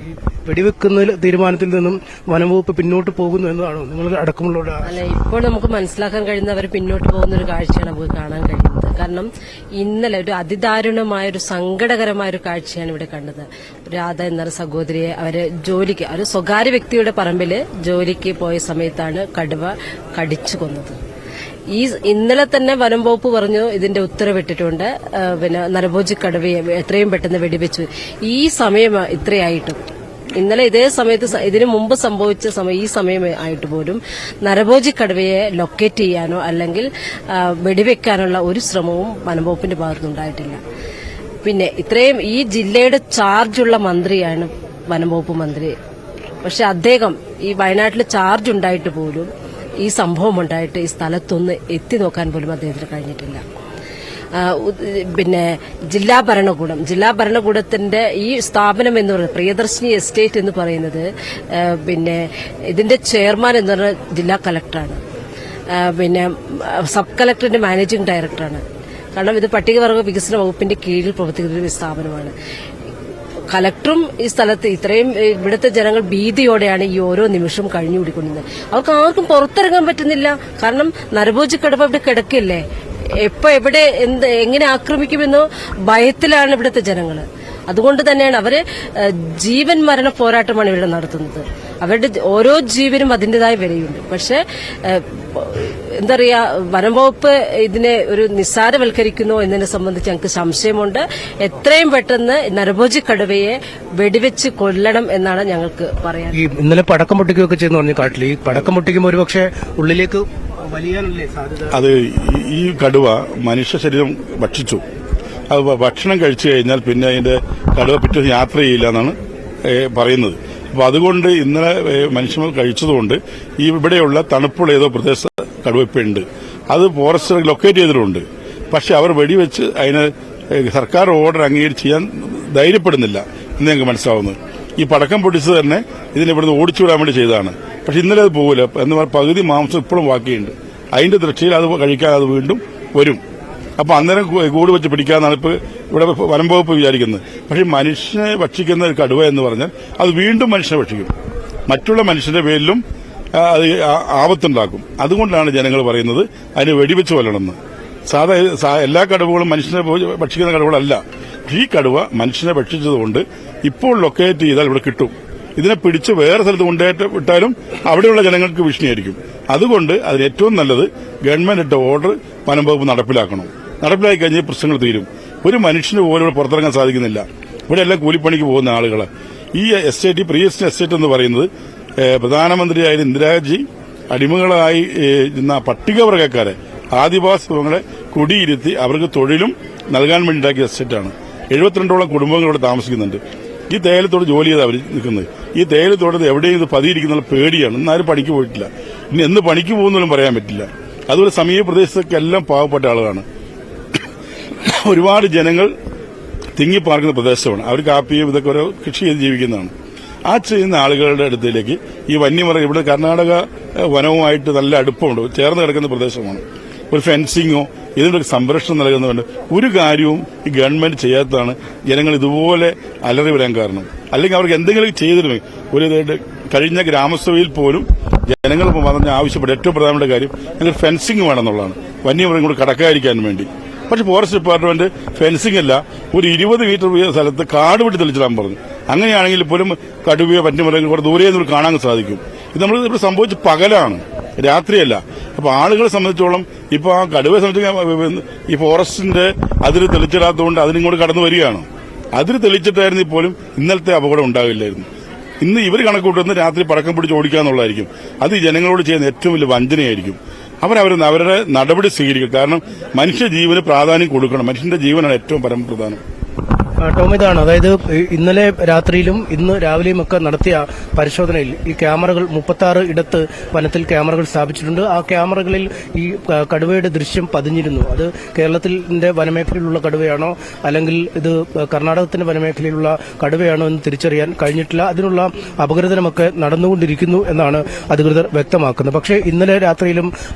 ഈ വെടിവെക്കുന്ന തീരുമാനത്തിൽ നിന്നും വനംവകുപ്പ് പിന്നോട്ട് പോകുന്നു എന്നതാണോ നിങ്ങൾ അടക്കമുള്ള? അല്ല, ഇപ്പോൾ നമുക്ക് മനസ്സിലാക്കാൻ കഴിയുന്ന അവർ പിന്നോട്ട് പോകുന്ന ഒരു കാഴ്ചയാണ് നമുക്ക് കാണാൻ കഴിയുന്നത്. കാരണം ഇന്നലെ ഒരു അതിദാരുണമായ ഒരു സങ്കടകരമായ ഒരു കാഴ്ചയാണ് ഇവിടെ കണ്ടത്. രാധ എന്ന സഹോദരിയെ അവര് ജോലിക്ക്, ഒരു സ്വകാര്യ വ്യക്തിയുടെ പറമ്പില് ജോലിക്ക് പോയ സമയത്താണ് കടുവ കടിച്ചു കൊന്നത്. ഇന്നലെ തന്നെ വനം വകുപ്പ് പറഞ്ഞു ഇതിന്റെ ഉത്തരവിട്ടിട്ടുണ്ട്. പിന്നെ നരഭോജി കടുവയെ എത്രയും പെട്ടെന്ന് വെടിവെച്ചു. ഈ സമയം ഇത്രയായിട്ടും, ഇന്നലെ ഇതേ സമയത്ത് ഇതിനു മുമ്പ് സംഭവിച്ച ഈ സമയം ആയിട്ട് പോലും നരഭോജി കടുവയെ ലൊക്കേറ്റ് ചെയ്യാനോ അല്ലെങ്കിൽ വെടിവെക്കാനുള്ള ഒരു ശ്രമവും വനംവകുപ്പിന്റെ ഭാഗത്തുനിന്നുണ്ടായിട്ടില്ല. പിന്നെ ഇത്രയും ഈ ജില്ലയുടെ ചാർജുള്ള മന്ത്രിയാണ് വനംവകുപ്പ് മന്ത്രി. പക്ഷെ അദ്ദേഹം ഈ വയനാട്ടിൽ ചാർജ് ഉണ്ടായിട്ട് പോലും ഈ സംഭവം ഉണ്ടായിട്ട് ഈ സ്ഥലത്തൊന്ന് എത്തി നോക്കാൻ പോലും അദ്ദേഹത്തിന് കഴിഞ്ഞിട്ടില്ല. പിന്നെ ജില്ലാ ഭരണകൂടത്തിന്റെ ഈ സ്ഥാപനം എന്ന് പറയുന്നത് പ്രിയദർശിനി എസ്റ്റേറ്റ് എന്ന് പറയുന്നത്, പിന്നെ ഇതിന്റെ ചെയർമാൻ എന്ന് പറയുന്നത് ജില്ലാ കളക്ടറാണ്. പിന്നെ സബ് കളക്ടറിന്റെ മാനേജിംഗ് ഡയറക്ടറാണ്. കാരണം ഇത് പട്ടികവർഗ വികസന വകുപ്പിന്റെ കീഴിൽ പ്രവർത്തിക്കുന്ന ഒരു സ്ഥാപനമാണ്. കളക്ടറും ഈ സ്ഥലത്ത് ഇത്രയും ഇവിടുത്തെ ജനങ്ങൾ ഭീതിയോടെയാണ് ഈ ഓരോ നിമിഷവും കഴിഞ്ഞുകൂടിക്കൊണ്ടിരുന്നത്. അവർക്ക് ആർക്കും പുറത്തിറങ്ങാൻ പറ്റുന്നില്ല. കാരണം നരഭോജി കടുവ ഇവിടെ കിടക്കില്ലേ, എപ്പോ എവിടെ എങ്ങനെ ആക്രമിക്കുമെന്നോ ഭയത്തിലാണ് ഇവിടുത്തെ ജനങ്ങൾ. അതുകൊണ്ട് തന്നെയാണ് അവര് ജീവൻ മരണ പോരാട്ടമാണ് ഇവിടെ നടത്തുന്നത്. അവരുടെ ഓരോ ജീവനും അതിൻ്റെതായ വിലയുണ്ട്. പക്ഷെ എന്താ പറയാ, വനംവകുപ്പ് ഇതിനെ ഒരു നിസ്സാരവൽക്കരിക്കുന്നോ എന്നതിനെ സംബന്ധിച്ച് ഞങ്ങൾക്ക് സംശയമുണ്ട്. എത്രയും പെട്ടെന്ന് നരഭോജി കടുവയെ വെടിവെച്ച് കൊല്ലണം എന്നാണ് ഞങ്ങൾക്ക് പറയാൻ. ഈ ഇന്നലെ പടക്കം പൊട്ടിക്കുകയൊക്കെ ചെയ്യുന്ന പറഞ്ഞു കാട്ടിൽ, ഈ പടക്കം പൊട്ടിക്കുമ്പോൾ ഒരുപക്ഷെ ഉള്ളിലേക്ക് വലിയാനല്ലേ സാധ്യത? അത് ഈ കടുവ മനുഷ്യ ശരീരം ഭക്ഷിച്ചു. അത് ഭക്ഷണം കഴിച്ചു കഴിഞ്ഞാൽ പിന്നെ അതിന്റെ കടുവ പിറ്റേ യാത്ര ചെയ്യില്ല എന്നാണ് പറയുന്നത്. അപ്പൊ അതുകൊണ്ട് ഇന്നലെ മനുഷ്യർ കഴിച്ചതുകൊണ്ട് ഈ ഇവിടെയുള്ള തണുപ്പുള്ള ഏതോ പ്രദേശ കടുവ ഇപ്പൊ ഉണ്ട്. അത് ഫോറസ്റ്റ് ലൊക്കേറ്റ് ചെയ്തിട്ടുണ്ട്. പക്ഷെ അവർ വെടിവെച്ച് അതിന് സർക്കാർ ഓർഡർ അംഗീകരിച്ച് ചെയ്യാൻ ധൈര്യപ്പെടുന്നില്ല എന്ന് ഞങ്ങൾക്ക് മനസ്സിലാവുന്നത്. ഈ പടക്കം പൊട്ടിച്ചത് തന്നെ ഇതിനെ ഇവിടുന്ന് ഓടിച്ചുവിടാൻ വേണ്ടി ചെയ്തതാണ്. പക്ഷെ ഇന്നലെ അത് പോകില്ല എന്ന് പറഞ്ഞാൽ പകുതി മാംസം ഇപ്പോഴും ബാക്കിയുണ്ട്. അതിന്റെ ദൃഷ്ടിയിൽ അത് കഴിക്കാൻ അത് വീണ്ടും വരും. അപ്പൊ അന്നേരം കൂട് വെച്ച് പിടിക്കാന്നാണ് ഇപ്പൊ ഇവിടെ വനം വകുപ്പ് വിചാരിക്കുന്നത്. പക്ഷെ മനുഷ്യനെ ഭക്ഷിക്കുന്ന ഒരു കടുവ എന്ന് പറഞ്ഞാൽ അത് വീണ്ടും മനുഷ്യനെ ഭക്ഷിക്കും. മറ്റുള്ള മനുഷ്യന്റെ പേരിലും അത് ആപത്തുണ്ടാക്കും. അതുകൊണ്ടാണ് ജനങ്ങൾ പറയുന്നത് അതിന് വെടിവെച്ച് കൊല്ലണമെന്ന്. എല്ലാ കടുവകളും മനുഷ്യനെ ഭക്ഷിക്കുന്ന കടുവകളല്ല. ഈ കടുവ മനുഷ്യനെ ഭക്ഷിച്ചതുകൊണ്ട് ഇപ്പോൾ ലൊക്കേറ്റ് ചെയ്താൽ ഇവിടെ കിട്ടും. ഇതിനെ പിടിച്ച് വേറെ സ്ഥലത്ത് കൊണ്ടുപോയിട്ട് വിട്ടാലും അവിടെയുള്ള ജനങ്ങൾക്ക് ഭീഷണിയായിരിക്കും. അതുകൊണ്ട് അതിന് ഏറ്റവും നല്ലത് ഗവൺമെന്റ് ഇട്ട ഓർഡർ വനം വകുപ്പ് നടപ്പിലാക്കണം. നടപ്പിലാക്കി കഴിഞ്ഞാൽ പ്രശ്നങ്ങൾ തീരും. ഒരു മനുഷ്യന് പോലും ഇവിടെ പുറത്തിറങ്ങാൻ സാധിക്കുന്നില്ല. ഇവിടെ എല്ലാം കൂലിപ്പണിക്ക് പോകുന്ന ആളുകൾ. ഈ എസ്റ്റേറ്റ്, പ്രീ എസ്റ്റേറ്റ് എന്ന് പറയുന്നത് പ്രധാനമന്ത്രിയായ ഇന്ദിരാജി അടിമകളായി ഇരുന്ന പട്ടികവർഗക്കാരെ, ആദിവാസി വിഭാഗങ്ങളെ കുടിയിരുത്തി അവർക്ക് തൊഴിലും നൽകാൻ വേണ്ടി ഉണ്ടാക്കിയ എസ്റ്റേറ്റാണ്. 72ഓളം കുടുംബങ്ങൾ ഇവിടെ താമസിക്കുന്നുണ്ട്. ഈ തേയിലത്തോട് ജോലി ചെയ്ത് അവർ നിൽക്കുന്നത്. ഈ തേയിലത്തോട് എവിടെയും ഇത് പതിയിരിക്കുന്ന പേടിയാണ്. ഇന്നാരും പണിക്ക് പോയിട്ടില്ല. ഇനി എന്ന് പണിക്ക് പോകുന്നതിനും പറയാൻ പറ്റില്ല. അതുപോലെ സമീപ പ്രദേശത്തൊക്കെ എല്ലാം പാവപ്പെട്ട ആളുകളാണ്. ഒരുപാട് ജനങ്ങൾ തിങ്ങിപ്പാർക്കുന്ന പ്രദേശമാണ്. അവർ കാപ്പിയും ഇതൊക്കെ ഓരോ കൃഷി ചെയ്ത് ജീവിക്കുന്നതാണ്. ആ ചെയ്യുന്ന ആളുകളുടെ അടുത്തേക്ക് ഈ വന്യമൃഗം, ഇവിടെ കർണാടക വനവുമായിട്ട് നല്ല അടുപ്പമുണ്ട്, ചേർന്ന് കിടക്കുന്ന പ്രദേശമാണ്. ഒരു ഫെൻസിങ്ങോ ഇതിനൊരു സംരക്ഷണം നൽകുന്നതുകൊണ്ട് ഒരു കാര്യവും ഈ ഗവൺമെന്റ് ചെയ്യാത്തതാണ് ജനങ്ങൾ ഇതുപോലെ അലറി വരാൻ കാരണം. അല്ലെങ്കിൽ അവർക്ക് എന്തെങ്കിലും ചെയ്തിരുന്നു. ഒരു കഴിഞ്ഞ ഗ്രാമസഭയിൽ പോലും ജനങ്ങൾ പറഞ്ഞ ആവശ്യപ്പെട്ട ഏറ്റവും പ്രധാനപ്പെട്ട കാര്യം ഞങ്ങൾക്ക് ഫെൻസിങ് വേണമെന്നുള്ളതാണ്, വന്യമൃഗം കൂടെ കടക്കാതിരിക്കാൻ വേണ്ടി. പക്ഷെ ഫോറസ്റ്റ് ഡിപ്പാർട്ട്മെന്റ് ഫെൻസിംഗ് അല്ല, ഒരു 20 മീറ്റർ സ്ഥലത്ത് കാട് വെട്ടി തെളിച്ചിടാൻ പറഞ്ഞു. അങ്ങനെയാണെങ്കിൽ പോലും കടുവയോ വന്യമൃഗങ്ങൾ കൂടെ ദൂരെ നിന്ന് കാണാൻ സാധിക്കും. ഇത് നമ്മൾ ഇവിടെ സംഭവിച്ച പകലാണ്, രാത്രിയല്ല. അപ്പൊ ആളുകളെ സംബന്ധിച്ചോളം ഇപ്പൊ ആ കടുവയെ സംബന്ധിച്ച് ഈ ഫോറസ്റ്റിന്റെ അതിര് തെളിച്ചിടാത്തതുകൊണ്ട് അതിനിങ്ങോട്ട് കടന്നു വരികയാണ്. അതിര് തെളിച്ചിട്ടായിരുന്നെങ്കിൽ പോലും ഇന്നലത്തെ അപകടം ഉണ്ടാവില്ലായിരുന്നു. ഇന്ന് ഇവർ കണക്കൂട്ടുന്ന രാത്രി പടക്കം പിടിച്ച് ഓടിക്കാന്നുള്ളതായിരിക്കും. അത് ജനങ്ങളോട് ചെയ്യുന്ന ഏറ്റവും വലിയ വഞ്ചനയായിരിക്കും. അവരുടെ നടപടി സ്വീകരിക്കും. കാരണം മനുഷ്യ ജീവന് പ്രാധാന്യം കൊടുക്കണം. മനുഷ്യന്റെ ജീവനാണ് ഏറ്റവും പരമപ്രധാനം. ടോം, ഇതാണ് അതായത് ഇന്നലെ രാത്രിയിലും ഇന്ന് രാവിലെയും ഒക്കെ നടത്തിയ പരിശോധനയിൽ ഈ ക്യാമറകൾ 36 ഇടത്ത് വനത്തിൽ ക്യാമറകൾ സ്ഥാപിച്ചിട്ടുണ്ട്. ആ ക്യാമറകളിൽ ഈ കടുവയുടെ ദൃശ്യം പതിഞ്ഞിരുന്നു. അത് കേരളത്തിന്റെ വനമേഖലയിലുള്ള കടുവയാണോ അല്ലെങ്കിൽ ഇത് കർണാടകത്തിന്റെ വനമേഖലയിലുള്ള കടുവയാണോ എന്ന് തിരിച്ചറിയാൻ കഴിഞ്ഞിട്ടില്ല. അതിനുള്ള അപഗ്രഥനമൊക്കെ നടന്നുകൊണ്ടിരിക്കുന്നു എന്നാണ് അധികൃതർ വ്യക്തമാക്കുന്നത്. പക്ഷേ ഇന്നലെ രാത്രിയിലും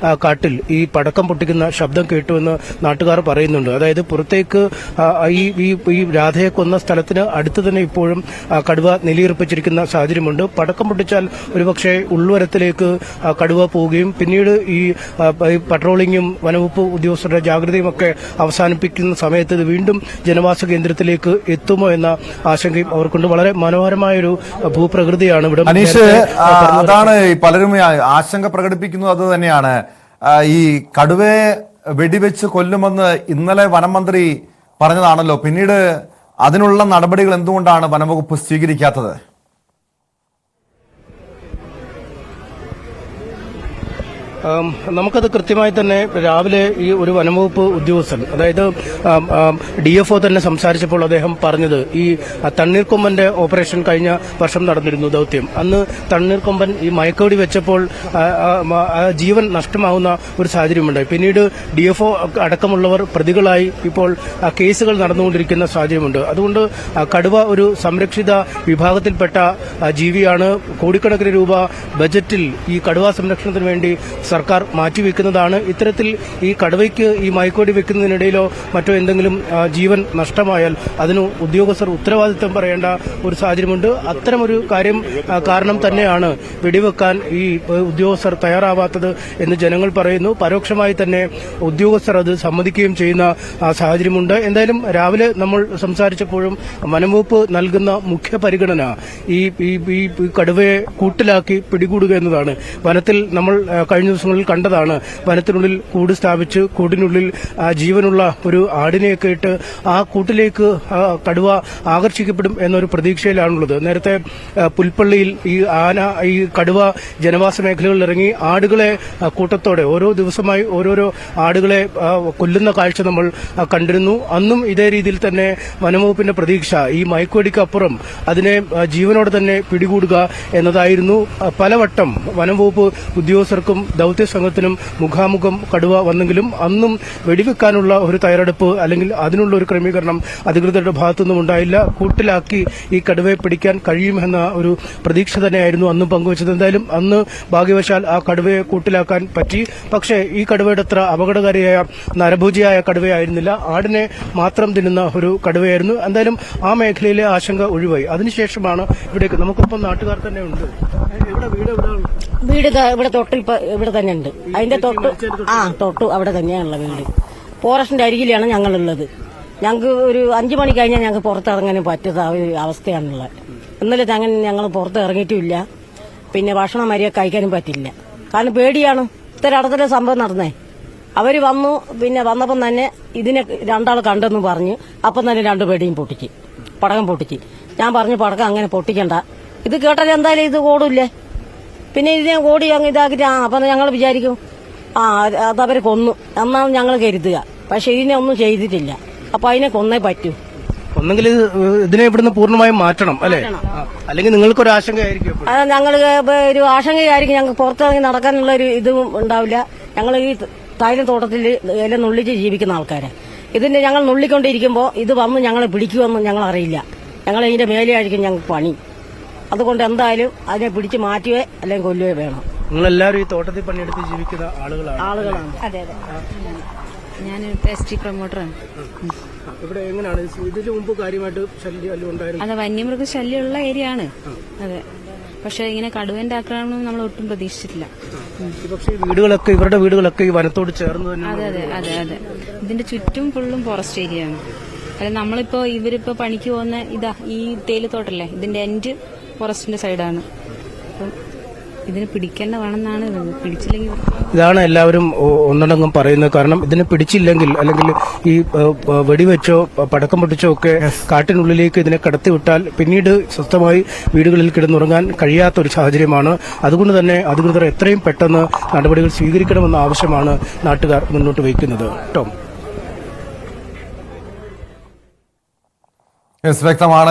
കാട്ടിൽ ഈ പടക്കം പൊട്ടിക്കുന്ന ശബ്ദം കേട്ടുവെന്ന് നാട്ടുകാർ പറയുന്നുണ്ട്. അതായത് പുറത്തേക്ക് ഈ രാധയെ കൊന്ന സ്ഥലത്തിന് അടുത്ത് തന്നെ ഇപ്പോഴും കടുവ നിലയുറപ്പിച്ചിരിക്കുന്ന സാഹചര്യമുണ്ട്. പടക്കം പൊട്ടിച്ചാൽ ഒരുപക്ഷെ ഉൾവരത്തിലേക്ക് കടുവ പോവുകയും പിന്നീട് ഈ പട്രോളിംഗും വനവകുപ്പ് ഉദ്യോഗസ്ഥരുടെ ജാഗ്രതയും ഒക്കെ അവസാനിപ്പിക്കുന്ന സമയത്ത് ഇത് വീണ്ടും ജനവാസ കേന്ദ്രത്തിലേക്ക് എത്തുമോ എന്ന ആശങ്കയും അവർക്കുണ്ട്. വളരെ മനോഹരമായൊരു ഭൂപ്രകൃതിയാണ് ഇവിടെ. അനീഷ്, അതാണ് പലരും ആശങ്ക പ്രകടിപ്പിക്കുന്നത്. അത് തന്നെയാണ്, ഈ കടുവയെ വെടിവെച്ച് കൊല്ലുമെന്ന് ഇന്നലെ വനമന്ത്രി പറഞ്ഞതാണല്ലോ. പിന്നീട് അതിനുള്ള നടപടികൾ എന്തുകൊണ്ടാണ് വനംവകുപ്പ് സ്വീകരിക്കാത്തത്? നമുക്കത് കൃത്യമായി തന്നെ രാവിലെ ഈ ഒരു വനംവകുപ്പ് ഉദ്യോഗസ്ഥൻ, അതായത് DFO തന്നെ സംസാരിച്ചപ്പോൾ അദ്ദേഹം പറഞ്ഞത് ഈ തണ്ണീർക്കൊമ്പന്റെ ഓപ്പറേഷൻ കഴിഞ്ഞ വർഷം നടന്നിരുന്നു ദൌത്യം. അന്ന് തണ്ണീർക്കൊമ്പൻ ഈ മയക്കുവെടി വെച്ചപ്പോൾ ജീവൻ നഷ്ടമാവുന്ന ഒരു സാഹചര്യമുണ്ടായി. പിന്നീട് DFO അടക്കമുള്ളവർ പ്രതികളായി ഇപ്പോൾ കേസുകൾ നടന്നുകൊണ്ടിരിക്കുന്ന സാഹചര്യമുണ്ട്. അതുകൊണ്ട് കടുവ ഒരു സംരക്ഷിത വിഭാഗത്തിൽപ്പെട്ട ജീവിയാണ്. കോടിക്കണക്കിന് രൂപ ബജറ്റിൽ ഈ കടുവ സംരക്ഷണത്തിന് വേണ്ടി സർക്കാർ മാറ്റിവെക്കുന്നതാണ്. ഇത്തരത്തിൽ ഈ കടുവയ്ക്ക് ഈ മയക്കുവെടി വെക്കുന്നതിനിടയിലോ മറ്റോ എന്തെങ്കിലും ജീവൻ നഷ്ടമായാൽ അതിന് ഉദ്യോഗസ്ഥർ ഉത്തരവാദിത്തം പറയേണ്ട ഒരു സാഹചര്യമുണ്ട്. അത്തരമൊരു കാര്യം കാരണം തന്നെയാണ് വെടിവെക്കാൻ ഈ ഉദ്യോഗസ്ഥർ തയ്യാറാവാത്തത് എന്ന് ജനങ്ങൾ പറയുന്നു. പരോക്ഷമായി തന്നെ ഉദ്യോഗസ്ഥർ അത് സമ്മതിക്കുകയും ചെയ്യുന്ന സാഹചര്യമുണ്ട്. എന്തായാലും രാവിലെ നമ്മൾ സംസാരിച്ചപ്പോഴും വനംവകുപ്പ് നൽകുന്ന മുഖ്യ പരിഗണന ഈ കടുവയെ കൂട്ടിലാക്കി പിടികൂടുക എന്നതാണ്. വനത്തിൽ നമ്മൾ കഴിഞ്ഞ ദിവസങ്ങളിൽ കണ്ടതാണ്, വനത്തിനുള്ളിൽ കൂട് സ്ഥാപിച്ച് കൂടിനുള്ളിൽ ജീവനുള്ള ഒരു ആടിനെയൊക്കെ ഇട്ട് ആ കൂട്ടിലേക്ക് കടുവ ആകർഷിക്കപ്പെടും എന്നൊരു പ്രതീക്ഷയിലാണുള്ളത്. നേരത്തെ പുൽപ്പള്ളിയിൽ ഈ കടുവ ജനവാസ മേഖലകളിൽ ഇറങ്ങി ആടുകളെ കൂട്ടത്തോടെ ഓരോ ദിവസമായി ഓരോരോ ആടുകളെ കൊല്ലുന്ന കാഴ്ച നമ്മൾ കണ്ടിരുന്നു. അന്നും ഇതേ രീതിയിൽ തന്നെ വനംവകുപ്പിന്റെ പ്രതീക്ഷ ഈ മയക്കുവെടിക്കപ്പുറം അതിനെ ജീവനോടെ തന്നെ പിടികൂടുക എന്നതായിരുന്നു. പലവട്ടം വനംവകുപ്പ് ഉദ്യോഗസ്ഥർക്കും ദൌത്യ സംഘത്തിനും മുഖാമുഖം കടുവ വന്നെങ്കിലും അന്നും വെടിവെക്കാനുള്ള ഒരു തയ്യാറെടുപ്പ് അല്ലെങ്കിൽ അതിനുള്ള ഒരു ക്രമീകരണം അധികൃതരുടെ ഭാഗത്തുനിന്നും ഉണ്ടായില്ല. കൂട്ടിലാക്കി ഈ കടുവയെ പിടിക്കാൻ കഴിയുമെന്ന ഒരു പ്രതീക്ഷ തന്നെയായിരുന്നു അന്നും പങ്കുവച്ചത്. എന്തായാലും അന്ന് ഭാഗ്യവശാൽ ആ കടുവയെ കൂട്ടിലാക്കാൻ പറ്റി. പക്ഷേ ഈ കടുവയുടെ അത്ര അപകടകാരിയായ നരഭോജിയായ കടുവയായിരുന്നില്ല, ആടിനെ മാത്രം തിന്നുന്ന ഒരു കടുവയായിരുന്നു. എന്തായാലും ആ മേഖലയിലെ ആശങ്ക ഒഴിവായി. അതിനുശേഷമാണ് ഇവിടേക്ക് നമുക്കൊപ്പം നാട്ടുകാർ തന്നെ ഉണ്ട്. വീട് ഇവിടെ തൊട്ട് ഇപ്പൊ ഇവിടെ തന്നെ ഉണ്ട്. അതിന്റെ തൊട്ട് അവിടെ തന്നെയാണുള്ള വീട്. ഫോറസ്റ്റിന്റെ അരികിലാണ് ഞങ്ങളുള്ളത്. ഞങ്ങൾക്ക് ഒരു 5 മണി കഴിഞ്ഞാൽ ഞങ്ങൾക്ക് പുറത്തിറങ്ങാനും പറ്റുന്ന അവസ്ഥയാണുള്ളത്. ഇന്നലെ ഞങ്ങൾ പുറത്ത് ഇറങ്ങിയിട്ടുമില്ല. പിന്നെ ഭക്ഷണം മര്യാദ കഴിക്കാനും പറ്റില്ല. കാരണം പേടിയാണ്. ഇത്ര അടുത്തൊരു സംഭവം നടന്നേ. അവര് വന്നു. പിന്നെ വന്നപ്പം തന്നെ ഇതിനെ 2 ആൾ കണ്ടെന്ന് പറഞ്ഞ് അപ്പം തന്നെ 2 പേടിയും പൊട്ടിച്ച് പടക്കം പൊട്ടിച്ച്. ഞാൻ പറഞ്ഞു പടക്കം അങ്ങനെ പൊട്ടിക്കണ്ട, ഇത് കേട്ടാൽ എന്തായാലും ഇത് ഓടില്ലേ. പിന്നെ ഇതിനെ ഓടി അങ്ങ് ഇതാക്കിട്ട് അപ്പം ഞങ്ങൾ വിചാരിക്കും അതവര് കൊന്നു എന്നാണ് ഞങ്ങൾ കരുതുക. പക്ഷെ ഇതിനെ ഒന്നും ചെയ്തിട്ടില്ല. അപ്പൊ അതിനെ കൊന്നേ പറ്റൂ. ഒന്നെങ്കിൽ ഇതിനെ ഇവിടുന്ന് പൂർണ്ണമായും മാറ്റണം അല്ലെ, അല്ലെങ്കിൽ നിങ്ങൾക്കൊരു ആശങ്കയായിരിക്കും. ഞങ്ങൾ ഒരു ആശങ്കയായിരിക്കും. ഞങ്ങൾക്ക് പുറത്തിറങ്ങി നടക്കാനുള്ള ഒരു ഇതും ഉണ്ടാവില്ല. ഞങ്ങൾ ഈ തൈലം തോട്ടത്തിൽ ഇല നുള്ളിച്ച് ജീവിക്കുന്ന ആൾക്കാരെ ഇതിന്റെ ഞങ്ങൾ നുള്ളിക്കൊണ്ടിരിക്കുമ്പോൾ ഇത് വന്ന് ഞങ്ങളെ പിടിക്കുമെന്ന് ഞങ്ങൾ അറിയില്ല. ഞങ്ങൾ ഇതിന്റെ മേലെയായിരിക്കും ഞങ്ങൾക്ക് പണി. അതുകൊണ്ട് എന്തായാലും അതിനെ പിടിച്ച് മാറ്റുകയോ അല്ലെങ്കിൽ കൊല്ലുകയോ വേണം. നിങ്ങളെല്ലാവരും ഈ തോട്ടത്തിൽ പണിയെടുത്ത് ജീവിക്കുന്ന ആളുകളാണ്. അതെ അതെ, ഞാൻ എസ് പ്രൊമോട്ടറാണ്. ഇവിടെ എങ്ങനെയാണ് ഇതിന് മുമ്പ് കാര്യമായിട്ട് ശല്യം ഉണ്ടായിരുന്നു? അതെ, വന്യമൃഗ ശല്യമുള്ള ഏരിയ ആണ്. അതെ, പക്ഷെ ഇങ്ങനെ കടുവന്റെ ആക്രമണം നമ്മൾ ഒട്ടും പ്രതീക്ഷിച്ചിട്ടില്ല. പക്ഷേ ഇവരുടെ വീടുകളൊക്കെ ഈ വനത്തോട് ചേർന്ന് തന്നെ. അതെ അതെ അതെ അതെ, ഇതിന്റെ ചുറ്റും ഫുള്ളും ഫോറസ്റ്റ് ഏരിയ ആണ്. അല്ല, നമ്മളിപ്പോ ഇവരിപ്പോ പണിക്ക് പോകുന്ന ഈ തേയിലത്തോട്ടല്ലേ, ഇതിന്റെ എൻഡ് ഫോറസ്റ്റിന്റെ സൈഡാണ്. അപ്പം ഇതിന് പിടിക്കേണ്ട വേണമെന്നാണ്. പിടിച്ചില്ലെങ്കിൽ ഇതാണ് എല്ലാവരും ഒന്നടങ്കം പറയുന്നത്. കാരണം ഇതിനെ പിടിച്ചില്ലെങ്കിൽ അല്ലെങ്കിൽ ഈ വെടിവെച്ചോ പടക്കം പൊട്ടിച്ചോ ഒക്കെ കാട്ടിനുള്ളിലേക്ക് ഇതിനെ കടത്തിവിട്ടാൽ പിന്നീട് സ്വസ്ഥമായി വീടുകളിൽ കിടന്നുറങ്ങാൻ കഴിയാത്ത ഒരു സാഹചര്യമാണ്. അതുകൊണ്ട് തന്നെ അധികൃതർ എത്രയും പെട്ടെന്ന് നടപടികൾ സ്വീകരിക്കണമെന്ന ആവശ്യമാണ് നാട്ടുകാർ മുന്നോട്ട് വയ്ക്കുന്നത്. ടോം, വ്യക്തമാണ്.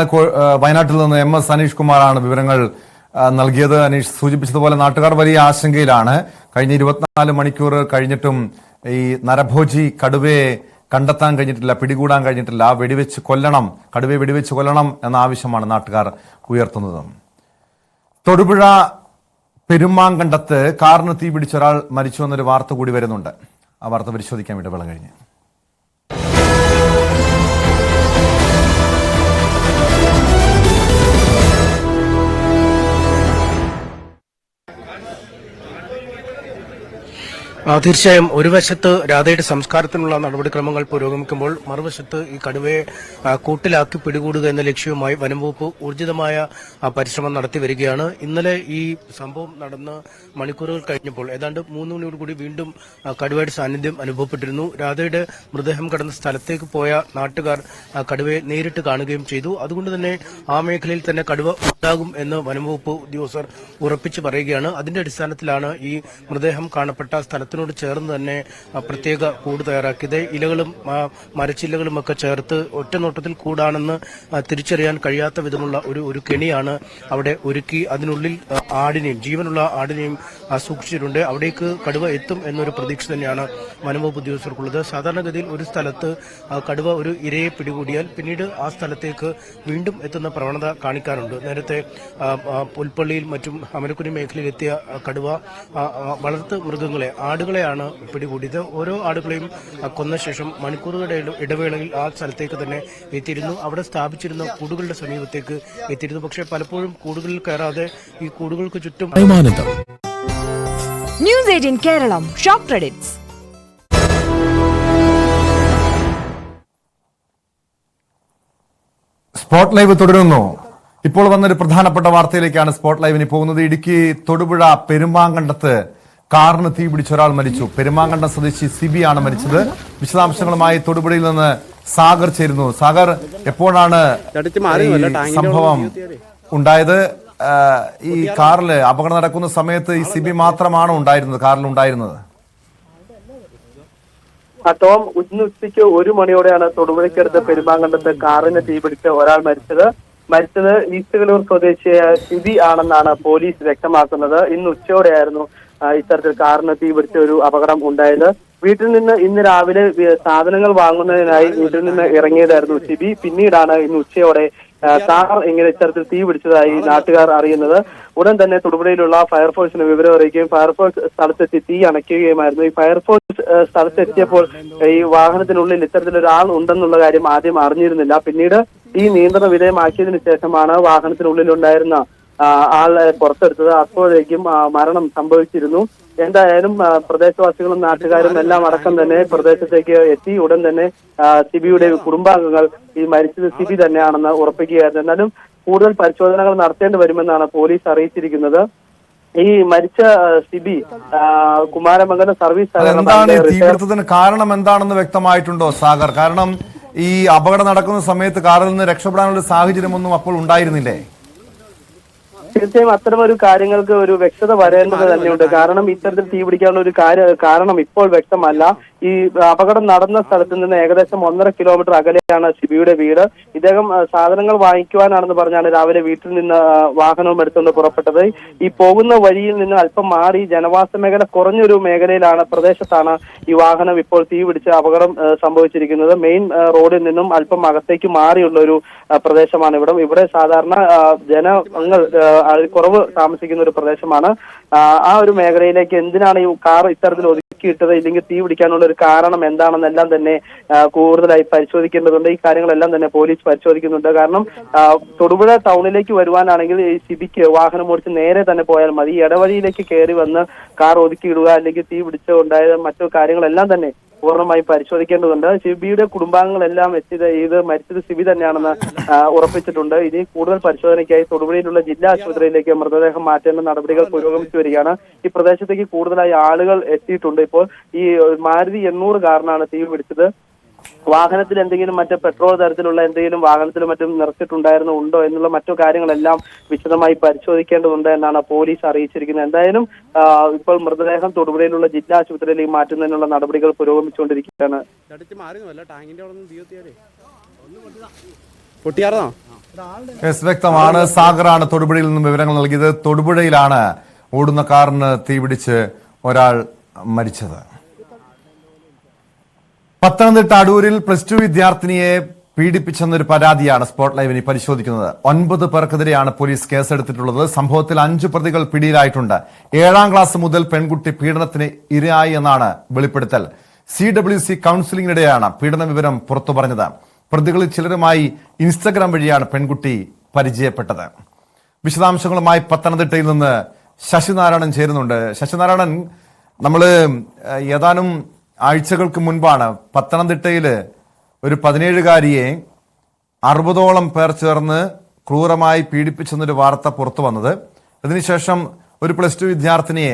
വയനാട്ടിൽ നിന്ന് MS അനീഷ് കുമാറാണ് വിവരങ്ങൾ നൽകിയത്. അനീഷ് സൂചിപ്പിച്ചതുപോലെ നാട്ടുകാർ വലിയ ആശങ്കയിലാണ്. കഴിഞ്ഞ 24 മണിക്കൂർ കഴിഞ്ഞിട്ടും ഈ നരഭോജി കടുവയെ കണ്ടെത്താൻ കഴിഞ്ഞിട്ടില്ല, പിടികൂടാൻ കഴിഞ്ഞിട്ടില്ല. കടുവയെ വെടിവെച്ച് കൊല്ലണം എന്ന ആവശ്യമാണ് നാട്ടുകാർ ഉയർത്തുന്നത്. തൊടുപുഴ പെരുമാങ്കണ്ടത്ത് കാറിന് തീ പിടിച്ച ഒരാൾ മരിച്ചു എന്നൊരു വാർത്ത കൂടി വരുന്നുണ്ട്. ആ വാർത്ത പരിശോധിക്കാൻ ഇടവേള കഴിഞ്ഞ്. തീർച്ചയായും ഒരു വശത്ത് രാധയുടെ സംസ്കാരത്തിനുള്ള നടപടിക്രമങ്ങൾ പുരോഗമിക്കുമ്പോൾ മറുവശത്ത് ഈ കടുവയെ കൂട്ടിലാക്കി പിടികൂടുക എന്ന ലക്ഷ്യവുമായി വനംവകുപ്പ് ഊർജിതമായ പരിശ്രമം നടത്തി വരികയാണ്. ഇന്നലെ ഈ സംഭവം നടന്ന് മണിക്കൂറുകൾ കഴിഞ്ഞപ്പോൾ ഏതാണ്ട് 3 മണിയോടുകൂടി വീണ്ടും കടുവയുടെ സാന്നിധ്യം അനുഭവപ്പെട്ടിരുന്നു. രാധയുടെ മൃതദേഹം കടന്ന സ്ഥലത്തേക്ക് പോയ നാട്ടുകാർ കടുവയെ നേരിട്ട് കാണുകയും ചെയ്തു. അതുകൊണ്ട് തന്നെ ആ മേഖലയിൽ തന്നെ കടുവ ഉണ്ടാകും എന്ന് വനംവകുപ്പ് ഉദ്യോഗസ്ഥർ ഉറപ്പിച്ചു പറയുകയാണ്. അതിന്റെ അടിസ്ഥാനത്തിലാണ് ഈ മൃതദേഹം കാണപ്പെട്ട സ്ഥലത്തിനോട് കെട്ടിടത്തിനോട് ചേർന്ന് തന്നെ പ്രത്യേക കൂട് തയ്യാറാക്കിയത്. ഇലകളും മരച്ചില്ലകളും ഒക്കെ ചേർത്ത് ഒറ്റനോട്ടത്തിൽ കൂടാണെന്ന് തിരിച്ചറിയാൻ കഴിയാത്ത വിധമുള്ള ഒരു കെണിയാണ് അവിടെ ഒരുക്കി. അതിനുള്ളിൽ ആടിനെയും ജീവനുള്ള ആടിനെയും സൂക്ഷിച്ചിട്ടുണ്ട്. അവിടേക്ക് കടുവ എത്തും എന്നൊരു പ്രതീക്ഷ തന്നെയാണ് വനംവകുപ്പ് ഉദ്യോഗസ്ഥർക്കുള്ളത്. സാധാരണഗതിയിൽ ഒരു സ്ഥലത്ത് കടുവ ഒരു ഇരയെ പിടികൂടിയാൽ പിന്നീട് ആ സ്ഥലത്തേക്ക് വീണ്ടും എത്തുന്ന പ്രവണത കാണിക്കാറുണ്ട്. നേരത്തെ പുൽപ്പള്ളിയിൽ മറ്റും അമരക്കുരി മേഖലയിൽ എത്തിയ കടുവ വളർത്തു മൃഗങ്ങളെ ആടുകളെയാണ് പിടികൂടിയത്. ഓരോ ആടുകളെയും കൊന്ന ശേഷം മണിക്കൂറുകളുടെ ഇടവേളയിൽ ആ സ്ഥലത്തേക്ക് തന്നെ എത്തിയിരുന്നു. അവിടെ സ്ഥാപിച്ചിരുന്ന കൂടുകളുടെ സമീപത്തേക്ക് എത്തിയിരുന്നു. പക്ഷേ പലപ്പോഴും കൂടുകളിൽ കയറാതെ ഈ കൂടുകൾക്ക് ചുറ്റും news 18 Keralam shop credits. Spot live തുടരുന്നു. ഇപ്പോൾ വന്നൊരു പ്രധാനപ്പെട്ട വാർത്തയിലേക്കാണ് സ്പോട്ട് ലൈവിന് പോകുന്നത്. ഇടുക്കി തൊടുപുഴ പെരുമാങ്കണ്ടത്ത് കാറിന് തീപിടിച്ച് ഒരാൾ മരിച്ചു. പെരുമാങ്കണ്ടം സ്വദേശി സിബി ആണ് മരിച്ചത്. വിശദാംശങ്ങളുമായി തൊടുപുഴയിൽ നിന്ന് സാഗർ ചേരുന്നു. സാഗർ, എപ്പോഴാണ് ഈ സംഭവം ഉണ്ടായത്? ഈ കാറിൽ അപകടം നടക്കുന്ന സമയത്ത് ഈ സിബി മാത്രമാണോ ഉണ്ടായിരുന്നത് കാറിൽ ഉണ്ടായിരുന്നത്? ടോം, ഉച്ചയ്ക്ക് 1 മണിയോടെയാണ് തൊടുപുഴയ്ക്കടുത്ത് പെരുമാങ്കണ്ടത്ത് കാറിന് തീപിടിച്ച് ഒരാൾ മരിച്ചത്. ഈസ്റ്റ് കലൂർ സ്വദേശിയായ സിബി ആണെന്നാണ് പോലീസ് വ്യക്തമാക്കുന്നത്. ഇന്ന് ഉച്ചയോടെയായിരുന്നു ഇത്തരത്തിൽ കാറിന് തീപിടിച്ച ഒരു അപകടം ഉണ്ടായത്. വീട്ടിൽ നിന്ന് ഇന്ന് രാവിലെ സാധനങ്ങൾ വാങ്ങുന്നതിനായി വീട്ടിൽ നിന്ന് ഇറങ്ങിയതായിരുന്നു സിബി. പിന്നീടാണ് ഇന്ന് ഉച്ചയോടെ കാർ ഇങ്ങനെ ഇത്തരത്തിൽ തീ പിടിച്ചതായി നാട്ടുകാർ അറിയുന്നത്. ഉടൻ തന്നെ തൊടുപുഴയിലുള്ള ഫയർഫോഴ്സിന് വിവരം അറിയിക്കുകയും ഫയർഫോഴ്സ് സ്ഥലത്തെത്തി തീ അണയ്ക്കുകയുമായിരുന്നു. ഈ ഫയർഫോഴ്സ് സ്ഥലത്തെത്തിയപ്പോൾ ഈ വാഹനത്തിനുള്ളിൽ ഇത്തരത്തിലൊരാൾ ഉണ്ടെന്നുള്ള കാര്യം ആദ്യം അറിഞ്ഞിരുന്നില്ല. പിന്നീട് ഈ നിയന്ത്രണ വിധേയമാക്കിയതിനു ശേഷമാണ് വാഹനത്തിനുള്ളിലുണ്ടായിരുന്ന ആളെ പുറത്തെടുത്തത്. അപ്പോഴേക്കും മരണം സംഭവിച്ചിരുന്നു. എന്തായാലും പ്രദേശവാസികളും നാട്ടുകാരും എല്ലാം അടക്കം തന്നെ പ്രദേശത്തേക്ക് എത്തി. ഉടൻ തന്നെ സിബിയുടെ കുടുംബാംഗങ്ങൾ ഈ മരിച്ചത് സിബി തന്നെയാണെന്ന് ഉറപ്പിക്കുകയായിരുന്നു. എന്നാലും കൂടുതൽ പരിശോധനകൾ നടത്തേണ്ടി വരുമെന്നാണ് പോലീസ് അറിയിച്ചിരിക്കുന്നത്. ഈ മരിച്ച സിബി കുമാരമംഗലം സർവീസ് തീപിടുത്തത്തിന് കാരണം എന്താണെന്ന് വ്യക്തമായിട്ടുണ്ടോ സാഗർ? കാരണം ഈ അപകടം നടക്കുന്ന സമയത്ത് കാറിൽ നിന്ന് രക്ഷപ്പെടാനുള്ള സാഹചര്യമൊന്നും അപ്പോൾ ഉണ്ടായിരുന്നില്ലേ? തീർച്ചയായും അത്തരമൊരു കാര്യങ്ങൾക്ക് ഒരു വ്യക്തത വരേണ്ടത് തന്നെയുണ്ട്. കാരണം ഇത്തരത്തിൽ തീപിടിക്കാനുള്ള ഒരു കാരണം ഇപ്പോൾ വ്യക്തമല്ല. ഈ അപകടം നടന്ന സ്ഥലത്ത് നിന്ന് ഏകദേശം 1.5 കിലോമീറ്റർ അകലെയാണ് സിബിയുടെ വീട്. ഇദ്ദേഹം സാധനങ്ങൾ വാങ്ങിക്കുവാനാണെന്ന് പറഞ്ഞാണ് രാവിലെ വീട്ടിൽ നിന്ന് വാഹനവും എടുത്തുകൊണ്ട് പുറപ്പെട്ടത്. ഈ പോകുന്ന വഴിയിൽ നിന്ന് അല്പം മാറി ജനവാസ മേഖല കുറഞ്ഞൊരു പ്രദേശത്താണ് ഈ വാഹനം ഇപ്പോൾ തീ പിടിച്ച് അപകടം സംഭവിച്ചിരിക്കുന്നത്. മെയിൻ റോഡിൽ നിന്നും അല്പം അകത്തേക്ക് മാറിയുള്ള ഒരു പ്രദേശമാണ് ഇവിടെ സാധാരണ ജനങ്ങൾ കുറവ് താമസിക്കുന്ന ഒരു പ്രദേശമാണ്. ആ ഒരു മേഖലയിലേക്ക് എന്തിനാണ് ഈ കാർ ഇത്തരത്തിൽ ഒതുക്കിയിട്ടത്, ഇല്ലെങ്കിൽ തീ പിടിക്കാനുള്ള ഒരു കാരണം എന്താണെന്നെല്ലാം തന്നെ കൂടുതലായി പരിശോധിക്കേണ്ടതുണ്ട്. ഈ കാര്യങ്ങളെല്ലാം തന്നെ പോലീസ് പരിശോധിക്കുന്നുണ്ട്. കാരണം തൊടുപുഴ ടൗണിലേക്ക് വരുവാനാണെങ്കിൽ ഈ സിബിക്ക് വാഹനം ഓടിച്ച് നേരെ തന്നെ പോയാൽ മതി. ഇടവഴിയിലേക്ക് കയറി വന്ന് കാർ ഒതുക്കിയിടുക അല്ലെങ്കിൽ തീ പിടിച്ചുണ്ടായ മറ്റു കാര്യങ്ങളെല്ലാം തന്നെ പൂർണ്ണമായി പരിശോധിക്കേണ്ടതുണ്ട്. സിബിയുടെ കുടുംബാംഗങ്ങളെല്ലാം ഇത് മരിച്ചത് സിബി തന്നെയാണെന്ന് ഉറപ്പിച്ചിട്ടുണ്ട്. ഇനി കൂടുതൽ പരിശോധനയ്ക്കായി തൊടുപുഴയിലുള്ള ജില്ലാ ആശുപത്രിയിലേക്ക് മൃതദേഹം മാറ്റേണ്ട നടപടികൾ പുരോഗമിച്ചു വരികയാണ്. ഈ പ്രദേശത്തേക്ക് കൂടുതലായി ആളുകൾ എത്തിയിട്ടുണ്ട്. ഇപ്പോൾ ഈ മാരുതി 800 കാറിനാണ് തീ പിടിച്ചത്. വാഹനത്തിൽ എന്തെങ്കിലും മറ്റു പെട്രോൾ തരത്തിലുള്ള എന്തെങ്കിലും വാഹനത്തിൽ മറ്റും നിറച്ചിട്ടുണ്ടായിരുന്നോ എന്നുള്ള മറ്റു കാര്യങ്ങളെല്ലാം വിശദമായി പരിശോധിക്കേണ്ടതുണ്ട് എന്നാണ് പോലീസ് അറിയിച്ചിരിക്കുന്നത്. എന്തായാലും ഇപ്പോൾ മൃതദേഹം തൊടുപുഴയിലുള്ള ജില്ലാ ആശുപത്രിയിലേക്ക് മാറ്റുന്നതിനുള്ള നടപടികൾ പുരോഗമിച്ചുകൊണ്ടിരിക്കുകയാണ്. വ്യക്തമാണ്. സാഗറാണ് തൊടുപുഴയിൽ നിന്നും വിവരങ്ങൾ നൽകിയത്. തൊടുപുഴയിലാണ് ഓടുന്ന കാറിന് തീപിടിച്ച് ഒരാൾ മരിച്ചത്. പത്തനംതിട്ട അടൂരിൽ +2 വിദ്യാർത്ഥിനിയെ പീഡിപ്പിച്ചെന്നൊരു പരാതിയാണ് സ്പോട്ട് ലൈവിന് പരിശോധിക്കുന്നത്. 9 പേർക്കെതിരെയാണ് പോലീസ് കേസെടുത്തിട്ടുള്ളത്. സംഭവത്തിൽ 5 പ്രതികൾ പിടിയിലായിട്ടുണ്ട്. 7ാം ക്ലാസ് മുതൽ പെൺകുട്ടി പീഡനത്തിന് ഇരയായി എന്നാണ് വെളിപ്പെടുത്തൽ. CWC കൌൺസിലിംഗിനിടെയാണ് പീഡന വിവരം പുറത്തു പറഞ്ഞത്. പ്രതികളിൽ ചിലരുമായി ഇൻസ്റ്റഗ്രാം വഴിയാണ് പെൺകുട്ടി പരിചയപ്പെട്ടത്. വിശദാംശങ്ങളുമായി പത്തനംതിട്ടയിൽ നിന്ന് ശശിനാരായണൻ ചേരുന്നുണ്ട്. ശശിനാരായണൻ, നമ്മൾ ഏതാനും ആഴ്ചകൾക്ക് മുൻപാണ് പത്തനംതിട്ടയില് ഒരു 17കാരിയെ 60ഓളം പേർ ചേർന്ന് ക്രൂരമായി പീഡിപ്പിച്ചെന്നൊരു വാർത്ത പുറത്തു വന്നത്. അതിനുശേഷം ഒരു +2 വിദ്യാർത്ഥിനിയെ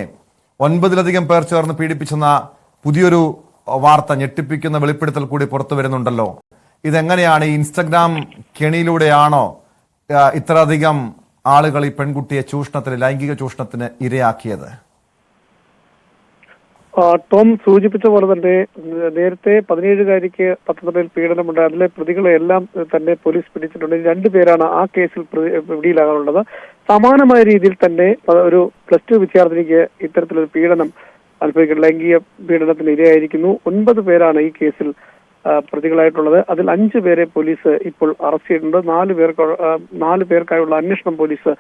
9ലധികം പേർ ചേർന്ന് പീഡിപ്പിച്ചെന്ന പുതിയൊരു വാർത്ത, ഞെട്ടിപ്പിക്കുന്ന വെളിപ്പെടുത്തൽ കൂടി പുറത്തു വരുന്നുണ്ടല്ലോ. ഇതെങ്ങനെയാണ്? ഈ ഇൻസ്റ്റഗ്രാം കെണിയിലൂടെയാണോ ഇത്രയധികം ആളുകൾ ഈ പെൺകുട്ടിയെ ലൈംഗിക ചൂഷണത്തിന് ഇരയാക്കിയത്? ടോം സൂചിപ്പിച്ച പോലെ തന്നെ നേരത്തെ 17-കാരിക്ക് പത്തനംതിട്ടയിൽ പീഡനമുണ്ട്. അതിലെ പ്രതികളെ എല്ലാം തന്നെ പോലീസ് പിടിച്ചിട്ടുണ്ട്. 2 പേരാണ് ആ കേസിൽ പിടിയിലാകാനുള്ളത്. സമാനമായ രീതിയിൽ തന്നെ ഒരു +2 വിദ്യാർത്ഥിനിക്ക് ഇത്തരത്തിലൊരു പീഡനം അനുഭവിക്കുന്ന ലൈംഗിക പീഡനത്തിന് ഇരയായിരിക്കുന്നു. 9 പേരാണ് ഈ കേസിൽ പ്രതികളായിട്ടുള്ളത്. അതിൽ 5 പേരെ പോലീസ് ഇപ്പോൾ അറസ്റ്റ് ചെയ്തിട്ടുണ്ട്. 4 പേർക്കായുള്ള അന്വേഷണം പോലീസ്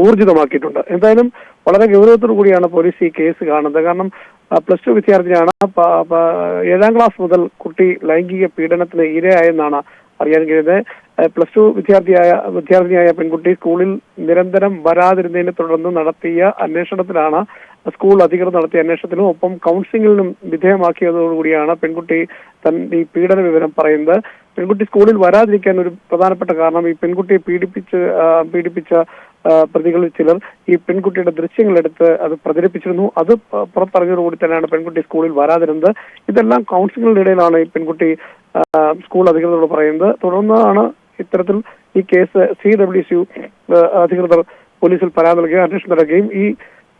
ഊർജിതമാക്കിയിട്ടുണ്ട്. എന്തായാലും വളരെ ഗൗരവത്തോടു കൂടിയാണ് പോലീസ് ഈ കേസ് കാണുന്നത്. കാരണം +2 വിദ്യാർത്ഥിനിയാണ്. 7ാം ക്ലാസ് മുതൽ കുട്ടി ലൈംഗിക പീഡനത്തിന് ഇരയായെന്നാണ് അറിയാൻ കഴിയുന്നത്. +2 വിദ്യാർത്ഥിനിയായ പെൺകുട്ടി സ്കൂളിൽ നിരന്തരം വരാതിരുന്നതിനെ തുടർന്ന് നടത്തിയ അന്വേഷണത്തിലാണ് സ്കൂൾ അധികൃതർ നടത്തിയ അന്വേഷണത്തിലും ഒപ്പം കൗൺസിലിംഗിനും വിധേയമാക്കിയതോടുകൂടിയാണ് പെൺകുട്ടി ഈ പീഡന വിവരം പറയുന്നത്. പെൺകുട്ടി സ്കൂളിൽ വരാതിരിക്കാൻ ഒരു പ്രധാനപ്പെട്ട കാരണം ഈ പെൺകുട്ടിയെ പീഡിപ്പിച്ച പ്രതികളിൽ ചിലർ ഈ പെൺകുട്ടിയുടെ ദൃശ്യങ്ങളെടുത്ത് അത് പ്രചരിപ്പിച്ചിരുന്നു. അത് പുറത്തറിഞ്ഞതോടുകൂടി തന്നെയാണ് പെൺകുട്ടി സ്കൂളിൽ വരാതിരുന്നത്. ഇതെല്ലാം കൗൺസിലിംഗിനിടയിലാണ് ഈ പെൺകുട്ടി സ്കൂൾ അധികൃതരോട് പറയുന്നത്. തുടർന്നാണ് ഇത്തരത്തിൽ ഈ കേസ് CWSU അധികൃതർ പോലീസിൽ പരാതി നൽകുകയും അന്വേഷണം നടക്കുകയും ഈ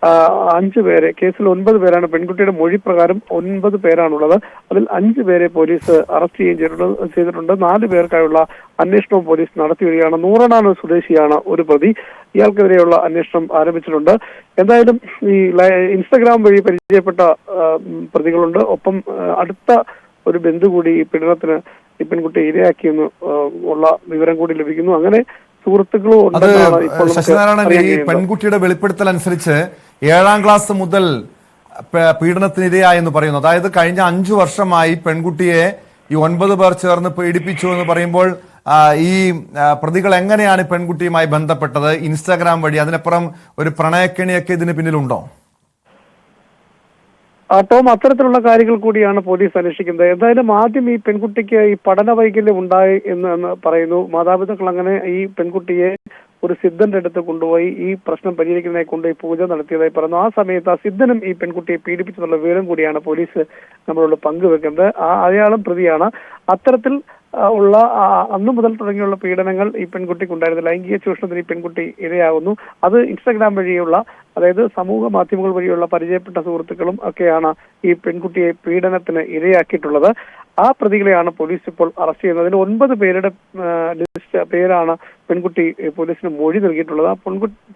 5 പേരെ കേസിൽ 9 പേരാണ്. പെൺകുട്ടിയുടെ മൊഴി പ്രകാരം 9 പേരാണുള്ളത്. അതിൽ 5 പേരെ പോലീസ് അറസ്റ്റ് ചെയ്യുകയും ചെയ്തിട്ടുണ്ട്. 4 പേർക്കായുള്ള അന്വേഷണവും പോലീസ് നടത്തി വരികയാണ്. നൂറനാട് സ്വദേശിയാണ് ഒരു പ്രതി. ഇയാൾക്കെതിരെയുള്ള അന്വേഷണം ആരംഭിച്ചിട്ടുണ്ട്. എന്തായാലും ഈ ഇൻസ്റ്റഗ്രാം വഴി പരിചയപ്പെട്ട പ്രതികളുണ്ട്. ഒപ്പം അടുത്ത ഒരു ബന്ധു കൂടി ഈ പീഡനത്തിന് ഈ പെൺകുട്ടിയെ ഇരയാക്കിയെന്ന് ഉള്ള വിവരം കൂടി ലഭിക്കുന്നു. അങ്ങനെ സുഹൃത്തുക്കളും ശശിനാരായണൻ, ഈ പെൺകുട്ടിയുടെ വെളിപ്പെടുത്തൽ അനുസരിച്ച് 7ാം ക്ലാസ് മുതൽ പീഡനത്തിനിരയായെന്ന് പറയുന്നു. അതായത് കഴിഞ്ഞ 5 വർഷമായി പെൺകുട്ടിയെ ഈ 9 പേർ ചേർന്ന് പീഡിപ്പിച്ചു എന്ന് പറയുമ്പോൾ ഈ പ്രതികൾ എങ്ങനെയാണ് പെൺകുട്ടിയുമായി ബന്ധപ്പെട്ടത്? ഇൻസ്റ്റാഗ്രാം വഴി, അതിനപ്പുറം ഒരു പ്രണയക്കെണിയൊക്കെ ഇതിന് പിന്നിലുണ്ടോ? ടോം, അത്തരത്തിലുള്ള കാര്യങ്ങൾ കൂടിയാണ് പോലീസ് അന്വേഷിക്കുന്നത്. എന്തായാലും ആദ്യം ഈ പെൺകുട്ടിക്ക് ഈ പഠന വൈകല്യം ഉണ്ടായി എന്ന് പറയുന്നു. മാതാപിതാക്കൾ അങ്ങനെ ഈ പെൺകുട്ടിയെ ഒരു സിദ്ധന്റെ അടുത്ത് കൊണ്ടുപോയി ഈ പ്രശ്നം പരിഹരിക്കുന്നതിനെ കൊണ്ടുപോയി പൂജ നടത്തിയതായി പറയുന്നു. ആ സമയത്ത് ആ സിദ്ധനും ഈ പെൺകുട്ടിയെ പീഡിപ്പിച്ചെന്നുള്ള വിവരം കൂടിയാണ് പോലീസ് നമ്മളോട് പങ്കുവെക്കുന്നത്. അയാളും പ്രതിയാണ്. അത്തരത്തിൽ ഉള്ള അന്നു മുതൽ തുടങ്ങിയുള്ള പീഡനങ്ങൾ ഈ പെൺകുട്ടിക്ക് ഉണ്ടായിരുന്നു. ലൈംഗിക ചൂഷണത്തിന് ഈ പെൺകുട്ടി ഇരയാകുന്നു. അത് ഇൻസ്റ്റാഗ്രാം വഴിയുള്ള, അതായത് സമൂഹ മാധ്യമങ്ങൾ വഴിയുള്ള പരിചയപ്പെട്ട സുഹൃത്തുക്കളും ഒക്കെയാണ് ഈ പെൺകുട്ടിയെ പീഡനത്തിന് ഇരയാക്കിയിട്ടുള്ളത്. ആ പ്രതികളെയാണ് പോലീസ് ഇപ്പോൾ അറസ്റ്റ് ചെയ്യുന്നത്. അതിൽ 9 പേരുടെ പേരാണ് പെൺകുട്ടി പോലീസിന് മൊഴി നൽകിയിട്ടുള്ളത്. ആ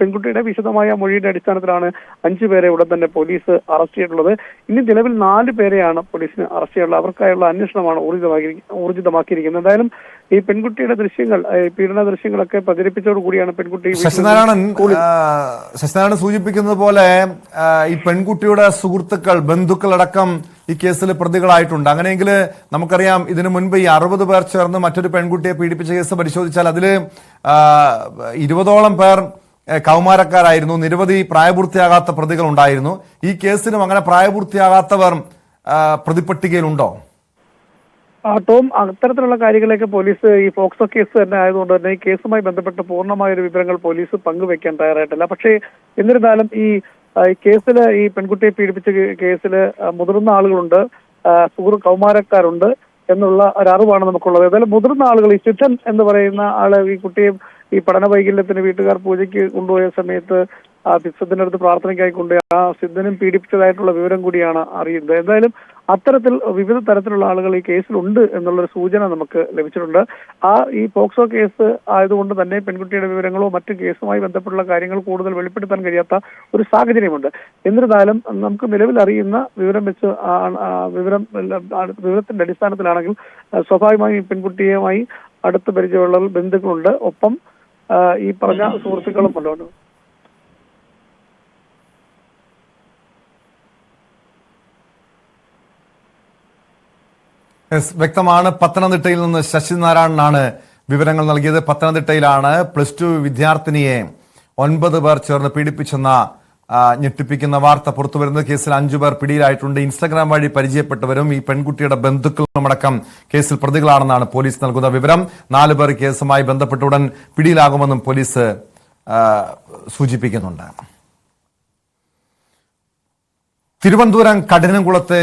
പെൺകുട്ടിയുടെ വിശദമായ മൊഴിയുടെ അടിസ്ഥാനത്തിലാണ് 5 പേരെ ഉടൻ തന്നെ പോലീസ് അറസ്റ്റ് ചെയ്തിട്ടുള്ളത്. ഇനി നിലവിൽ 4 പേരെയാണ് പോലീസിന് അറസ്റ്റ് ചെയ്യാനുള്ളത്. അവർക്കായുള്ള അന്വേഷണമാണ് ഊർജിതമാക്കിയിരിക്കുന്നത്. എന്തായാലും ഈ പെൺകുട്ടിയുടെ ദൃശ്യങ്ങൾ, പീഡന ദൃശ്യങ്ങളൊക്കെ പ്രചരിപ്പിച്ചതോടുകൂടിയാണ് പെൺകുട്ടി. ശശിനാരായണൻ സൂചിപ്പിക്കുന്നത് പോലെ ഈ പെൺകുട്ടിയുടെ സുഹൃത്തുക്കൾ, ബന്ധുക്കളടക്കം ഈ കേസിൽ പ്രതികളായിട്ടുണ്ട്. അങ്ങനെയെങ്കിൽ നമുക്കറിയാം, ഇതിനു മുൻപ് ഈ 60 പേർ ചേർന്ന് മറ്റൊരു പെൺകുട്ടിയെ പീഡിപ്പിച്ച കേസ് പരിശോധിച്ചാൽ അതിൽ 20ഓളം പേർ കൗമാരക്കാരായിരുന്നു. നിരവധി പ്രായപൂർത്തിയാകാത്ത പ്രതികൾ ഉണ്ടായിരുന്നു. ഈ കേസിലും അങ്ങനെ പ്രായപൂർത്തിയാകാത്തവർ പ്രതിപട്ടികയിലുണ്ടോ? ടോം, അത്തരത്തിലുള്ള കാര്യങ്ങളിലേക്ക് പോലീസ് ഈ പോക്സോ കേസ് തന്നെ ആയതുകൊണ്ട് തന്നെ ഈ കേസുമായി ബന്ധപ്പെട്ട് പൂർണ്ണമായ ഒരു വിവരങ്ങൾ പോലീസ് പങ്കുവെക്കാൻ തയ്യാറായിട്ടില്ല. പക്ഷേ എന്നിരുന്നാലും ഈ കേസില്, ഈ പെൺകുട്ടിയെ പീഡിപ്പിച്ച കേസില് മുതിർന്ന ആളുകളുണ്ട്, കൗമാരക്കാരുണ്ട് എന്നുള്ള ഒരറിവാണ് നമുക്കുള്ളത്. ഏതായാലും മുതിർന്ന ആളുകൾ, ഈ സിദ്ധൻ എന്ന് പറയുന്ന ആള് ഈ കുട്ടിയെ ഈ പഠന വൈകല്യത്തിന് വീട്ടുകാർ പൂജയ്ക്ക് കൊണ്ടുപോയ സമയത്ത് ആ സിദ്ധന്റെ അടുത്ത് പ്രാർത്ഥനയ്ക്കായി കൊണ്ടുപോയി ആ സിദ്ധനും പീഡിപ്പിച്ചതായിട്ടുള്ള വിവരം കൂടിയാണ് അറിയുന്നത്. എന്തായാലും അത്തരത്തിൽ വിവിധ തരത്തിലുള്ള ആളുകൾ ഈ കേസിലുണ്ട് എന്നുള്ളൊരു സൂചന നമുക്ക് ലഭിച്ചിട്ടുണ്ട്. ഈ പോക്സോ കേസ് ആയതുകൊണ്ട് തന്നെ പെൺകുട്ടിയുടെ വിവരങ്ങളോ മറ്റു കേസുമായി ബന്ധപ്പെട്ടുള്ള കാര്യങ്ങൾ കൂടുതൽ വെളിപ്പെടുത്താൻ കഴിയാത്ത ഒരു സാഹചര്യമുണ്ട്. എന്നിരുന്നാലും നമുക്ക് നിലവിൽ അറിയുന്ന വിവരം വെച്ച് വിവരത്തിന്റെ അടിസ്ഥാനത്തിലാണെങ്കിൽ സ്വാഭാവികമായും ഈ പെൺകുട്ടിയുമായി അടുത്ത പരിചയമുള്ള ബന്ധുക്കളുണ്ട്. ഒപ്പം ഈ പറഞ്ഞ സുഹൃത്തുക്കളും ഉണ്ട്. വ്യക്തമാണ്. പത്തനംതിട്ടയിൽ നിന്ന് ശശിനാരായണനാണ് വിവരങ്ങൾ നൽകിയത്. പത്തനംതിട്ടയിലാണ് +2 വിദ്യാർത്ഥിനിയെ 9 പേർ ചേർന്ന് പീഡിപ്പിച്ചെന്ന ഞെട്ടിപ്പിക്കുന്ന വാർത്ത പുറത്തുവരുന്നത്. കേസിൽ 5 പേർ പിടിയിലായിട്ടുണ്ട്. ഇൻസ്റ്റഗ്രാം വഴി പരിചയപ്പെട്ടവരും ഈ പെൺകുട്ടിയുടെ ബന്ധുക്കളുമടക്കം കേസിൽ പ്രതികളാണെന്നാണ് പോലീസ് നൽകുന്ന വിവരം. 4 പേർ കേസുമായി ബന്ധപ്പെട്ട ഉടൻ പിടിയിലാകുമെന്നും പോലീസ് സൂചിപ്പിക്കുന്നുണ്ട്. തിരുവനന്തപുരം കഠിനംകുളത്തെ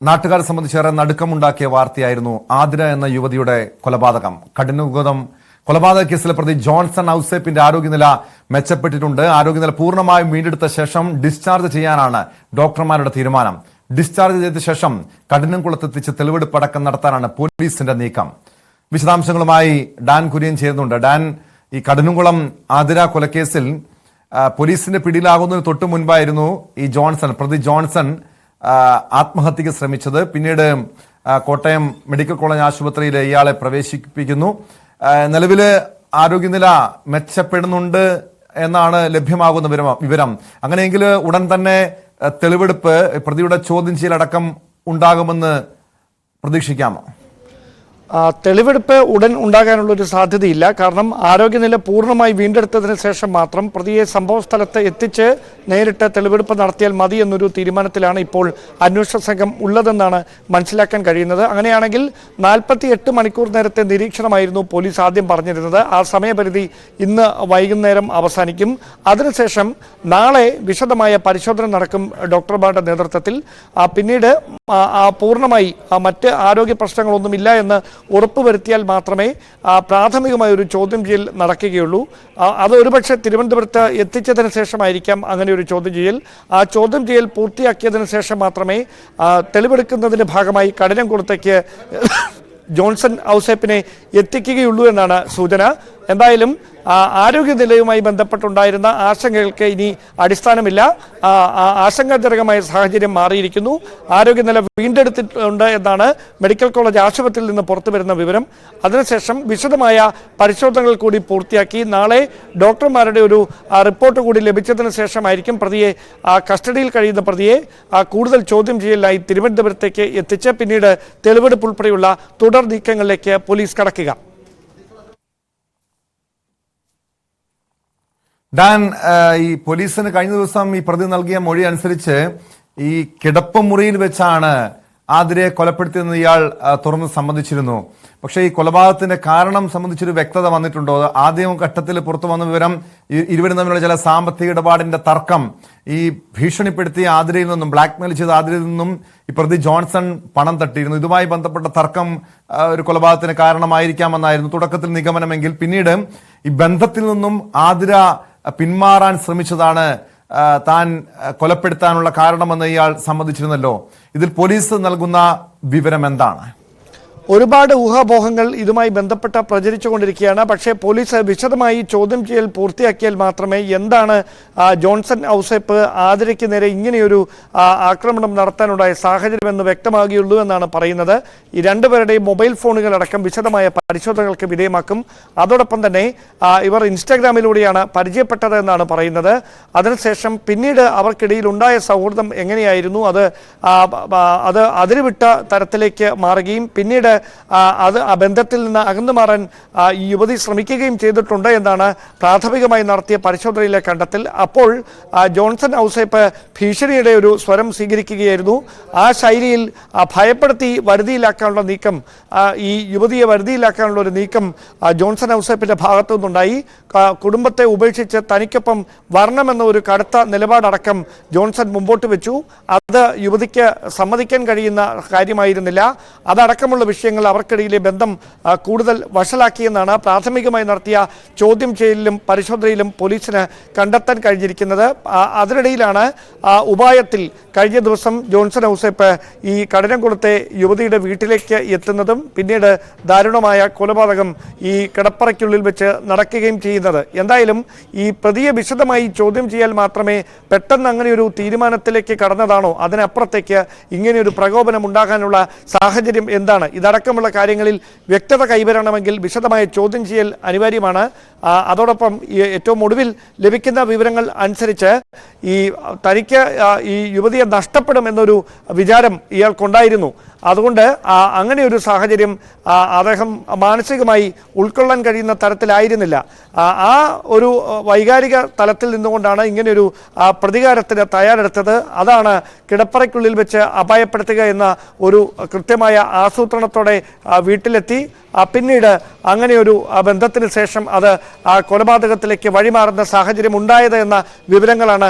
നാട്ടുകാരെ സംബന്ധിച്ചേറെ നടുക്കമുണ്ടാക്കിയ വാർത്തയായിരുന്നു ആതിര എന്ന യുവതിയുടെ കൊലപാതകം. കഠിനകുളം കൊലപാതക കേസിലെ പ്രതി ജോൺസൺ ഔസേപ്പിന്റെ ആരോഗ്യനില മെച്ചപ്പെട്ടിട്ടുണ്ട്. ആരോഗ്യനില പൂർണ്ണമായും വീണ്ടെടുത്ത ശേഷം ഡിസ്ചാർജ് ചെയ്യാനാണ് ഡോക്ടർമാരുടെ തീരുമാനം. ഡിസ്ചാർജ് ചെയ്ത ശേഷം കഠിനംകുളത്തെത്തിച്ച് തെളിവെടുപ്പടക്കം നടത്താനാണ് പോലീസിന്റെ നീക്കം. വിശദാംശങ്ങളുമായി ഡാൻ കുര്യൻ ചേരുന്നുണ്ട്. ഡാൻ, ഈ കഠിനംകുളം ആതിര കൊലക്കേസിൽ പോലീസിന്റെ പിടിയിലാകുന്നതിന് തൊട്ടു മുൻപായിരുന്നു ഈ പ്രതി ജോൺസൺ ആത്മഹത്യക്ക് ശ്രമിച്ചത്. പിന്നീട് കോട്ടയം മെഡിക്കൽ കോളേജ് ആശുപത്രിയിൽ ഇയാളെ പ്രവേശിപ്പിക്കുന്നു. നിലവില് ആരോഗ്യനില മെച്ചപ്പെടുന്നുണ്ട് എന്നാണ് ലഭ്യമാകുന്ന വിവരം. അങ്ങനെയെങ്കിൽ ഉടൻ തന്നെ തെളിവെടുപ്പ്, പ്രതിയുടെ ചോദ്യം ചെയ്യലടക്കം ഉണ്ടാകുമെന്ന് പ്രതീക്ഷിക്കാമോ? തെളിവെടുപ്പ് ഉടൻ ഉണ്ടാകാനുള്ള ഒരു സാധ്യതയില്ല. കാരണം ആരോഗ്യനില പൂർണ്ണമായി വീണ്ടെടുത്തതിന് ശേഷം മാത്രം പ്രതിയെ സംഭവ സ്ഥലത്ത് എത്തിച്ച് നേരിട്ട് തെളിവെടുപ്പ് നടത്തിയാൽ മതി എന്നൊരു തീരുമാനത്തിലാണ് ഇപ്പോൾ അന്വേഷണ സംഘം ഉള്ളതെന്നാണ് മനസ്സിലാക്കാൻ കഴിയുന്നത്. അങ്ങനെയാണെങ്കിൽ 48 മണിക്കൂർ നേരത്തെ നിരീക്ഷണമായിരുന്നു പോലീസ് ആദ്യം പറഞ്ഞിരുന്നത്. ആ സമയപരിധി ഇന്ന് വൈകുന്നേരം അവസാനിക്കും. അതിനുശേഷം നാളെ വിശദമായ പരിശോധന നടക്കും ഡോക്ടർമാരുടെ നേതൃത്വത്തിൽ. പിന്നീട് പൂർണ്ണമായി മറ്റ് ആരോഗ്യ പ്രശ്നങ്ങളൊന്നുമില്ല എന്ന് ഉറപ്പുവരുത്തിയാൽ മാത്രമേ പ്രാഥമികമായ ഒരു ചോദ്യം ചെയ്യൽ നടക്കുകയുള്ളൂ. അത് ഒരുപക്ഷെ തിരുവനന്തപുരത്ത് എത്തിച്ചതിന് ശേഷമായിരിക്കാം അങ്ങനെ ഒരു ചോദ്യം ചെയ്യൽ. ആ ചോദ്യം ചെയ്യൽ പൂർത്തിയാക്കിയതിനു ശേഷം മാത്രമേ തെളിവെടുക്കുന്നതിന്റെ ഭാഗമായി കഠിനംകുളത്തേക്ക് ജോൺസൺ ഔസേപ്പിനെ എത്തിക്കുകയുള്ളൂ എന്നാണ് സൂചന. എന്തായാലും ആരോഗ്യനിലയുമായി ബന്ധപ്പെട്ടുണ്ടായിരുന്ന ആശങ്കകൾക്ക് ഇനി അടിസ്ഥാനമില്ല. ആശങ്കാജനകമായ സാഹചര്യം മാറിയിരിക്കുന്നു. ആരോഗ്യനില വീണ്ടെടുത്തിട്ടുണ്ട് എന്നാണ് മെഡിക്കൽ കോളേജ് ആശുപത്രിയിൽ നിന്ന് പുറത്തുവരുന്ന വിവരം. അതിനുശേഷം വിശദമായ പരിശോധനകൾ കൂടി പൂർത്തിയാക്കി നാളെ ഡോക്ടർമാരുടെ ഒരു റിപ്പോർട്ട് കൂടി ലഭിച്ചതിന് ശേഷമായിരിക്കും പ്രതിയെ കസ്റ്റഡിയിൽ കഴിയുന്ന പ്രതിയെ കൂടുതൽ ചോദ്യം ചെയ്യലിനായി തിരുവനന്തപുരത്തേക്ക് എത്തിച്ച് പിന്നീട് തെളിവെടുപ്പ് ഉൾപ്പെടെയുള്ള തുടർ നീക്കങ്ങളിലേക്ക് പോലീസ് കടക്കുക. ഡാൻ, ഈ പോലീസിന് കഴിഞ്ഞ ദിവസം ഈ പ്രതി നൽകിയ മൊഴി അനുസരിച്ച് ഈ കിടപ്പുമുറിയിൽ വെച്ചാണ് ആതിരയെ കൊലപ്പെടുത്തിയെന്ന് ഇയാൾ തുറന്ന് സമ്മതിച്ചിരുന്നു. പക്ഷേ ഈ കൊലപാതകത്തിന്റെ കാരണം സംബന്ധിച്ചൊരു വ്യക്തത വന്നിട്ടുണ്ടോ? ആദ്യം ഘട്ടത്തിൽ പുറത്തു വന്ന വിവരം ഇരുവരും തമ്മിലുള്ള ചില സാമ്പത്തിക ഇടപാടിന്റെ തർക്കം, ഈ ഭീഷണിപ്പെടുത്തിയ ആതിരയിൽ നിന്നും, ബ്ലാക്ക്മെയിൽ ചെയ്ത ആതിരയിൽ നിന്നും ഈ പ്രതി ജോൺസൺ പണം തട്ടിയിരുന്നു. ഇതുമായി ബന്ധപ്പെട്ട തർക്കം ഒരു കൊലപാതകത്തിന് കാരണമായിരിക്കാമെന്നായിരുന്നു തുടക്കത്തിൽ നിഗമനമെങ്കിൽ പിന്നീട് ഈ ബന്ധത്തിൽ നിന്നും ആതിര പിന്മാറാൻ ശ്രമിച്ചതാണ് താൻ കൊലപ്പെടുത്താനുള്ള കാരണമെന്ന് ഇയാൾ സമ്മതിച്ചിരുന്നല്ലോ. ഇതിൽ പോലീസ് നൽകുന്ന വിവരം എന്താണ്? ഒരുപാട് ഊഹാപോഹങ്ങൾ ഇതുമായി ബന്ധപ്പെട്ട് പ്രചരിച്ചുകൊണ്ടിരിക്കുകയാണ്. പക്ഷേ പോലീസ് വിശദമായി ചോദ്യം ചെയ്യൽ പൂർത്തിയാക്കിയാൽ മാത്രമേ എന്താണ് ജോൺസൺ ഔസേപ്പ് ആതിരയ്ക്ക് നേരെ ഇങ്ങനെയൊരു ആക്രമണം നടത്താനുണ്ടായ സാഹചര്യമെന്ന് വ്യക്തമാകുകയുള്ളൂ എന്നാണ് പറയുന്നത്. ഈ രണ്ടുപേരുടെയും മൊബൈൽ ഫോണുകളടക്കം വിശദമായ പരിശോധനകൾക്ക് വിധേയമാക്കും. അതോടൊപ്പം തന്നെ ഇവർ ഇൻസ്റ്റാഗ്രാമിലൂടെയാണ് പരിചയപ്പെട്ടത് എന്നാണ് പറയുന്നത്. അതിനുശേഷം പിന്നീട് അവർക്കിടയിൽ ഉണ്ടായ സൗഹൃദം എങ്ങനെയായിരുന്നു, അത് അതിരുവിട്ട തരത്തിലേക്ക് മാറുകയും പിന്നീട് അത് ആ ബന്ധത്തിൽ നിന്ന് അകന്നു മാറാൻ ഈ യുവതി ശ്രമിക്കുകയും ചെയ്തിട്ടുണ്ട് എന്നാണ് പ്രാഥമികമായി നടത്തിയ പരിശോധനയിലെ കണ്ടെത്തൽ. അപ്പോൾ ജോൺസൺ ഔസേപ്പ് ഭീഷണിയുടെ ഒരു സ്വരം സ്വീകരിക്കുകയായിരുന്നു. ആ ശൈലിയിൽ ഭയപ്പെടുത്തി വരുതിയിലാക്കാനുള്ള നീക്കം, ഈ യുവതിയെ വരുതിയിലാക്കാനുള്ള ഒരു നീക്കം ജോൺസൺ ഔസേപ്പിന്റെ ഭാഗത്തു നിന്നുണ്ടായി. കുടുംബത്തെ ഉപേക്ഷിച്ച് തനിക്കൊപ്പം വരണമെന്ന ഒരു കടുത്ത നിലപാടടക്കം ജോൺസൺ മുമ്പോട്ട് വെച്ചു. അത് യുവതിക്ക് സമ്മതിക്കാൻ കഴിയുന്ന കാര്യമായിരുന്നില്ല. അതടക്കമുള്ള വിഷയങ്ങൾ അവർക്കിടയിലെ ബന്ധം കൂടുതൽ വഷളാക്കിയെന്നാണ് പ്രാഥമികമായി നടത്തിയ ചോദ്യം ചെയ്യലിലും പരിശോധനയിലും പോലീസിന് കണ്ടെത്താൻ കഴിഞ്ഞിരിക്കുന്നത്. അതിനിടയിലാണ് ഉപായത്തിൽ കഴിഞ്ഞ ദിവസം ജോൺസൺ ഔസേപ്പ് ഈ കഠിനംകുളത്തെ യുവതിയുടെ വീട്ടിലേക്ക് എത്തുന്നതും പിന്നീട് ദാരുണമായ കൊലപാതകം ഈ കിടപ്പറയ്ക്കുള്ളിൽ വെച്ച് നടക്കുകയും ചെയ്യുന്നത്. എന്തായാലും ഈ പ്രതിയെ വിശദമായി ചോദ്യം ചെയ്യാൻ മാത്രമേ പെട്ടെന്ന് അങ്ങനെയൊരു തീരുമാനത്തിലേക്ക് കടന്നതാണോ, അതിനപ്പുറത്തേക്ക് ഇങ്ങനെയൊരു പ്രകോപനം ഉണ്ടാകാനുള്ള സാഹചര്യം എന്താണ്, ഇതടക്കമുള്ള കാര്യങ്ങളിൽ വ്യക്തത കൈവരണമെങ്കിൽ വിശദമായ ചോദ്യം ചെയ്യൽ അനിവാര്യമാണ്. അതോടൊപ്പം ഏറ്റവും ഒടുവിൽ ലഭിക്കുന്ന വിവരങ്ങൾ അനുസരിച്ച് ഈ തനിക്ക് ഈ യുവതിയെ നഷ്ടപ്പെടും എന്നൊരു വിചാരം ഇയാൾക്കുണ്ടായിരുന്നു. അതുകൊണ്ട് അങ്ങനെ ഒരു സാഹചര്യം അദ്ദേഹം മാനസികമായി ഉൾക്കൊള്ളാൻ കഴിയുന്ന തരത്തിലായിരുന്നില്ല. ആ ഒരു വൈകാരിക തലത്തിൽ നിന്നുകൊണ്ടാണ് ഇങ്ങനെയൊരു പ്രതികാരത്തിന് തയ്യാറെടുത്തത്. അതാണ് കിടപ്പറയ്ക്കുള്ളിൽ വെച്ച് അപായപ്പെടുത്തുക എന്ന ഒരു കൃത്യമായ ആസൂത്രണത്തോടെ വീട്ടിലെത്തി പിന്നീട് അങ്ങനെയൊരു ബന്ധത്തിന് ശേഷം അത് കൊലപാതകത്തിലേക്ക് വഴിമാറുന്ന സാഹചര്യം ഉണ്ടായത് എന്ന വിവരങ്ങളാണ്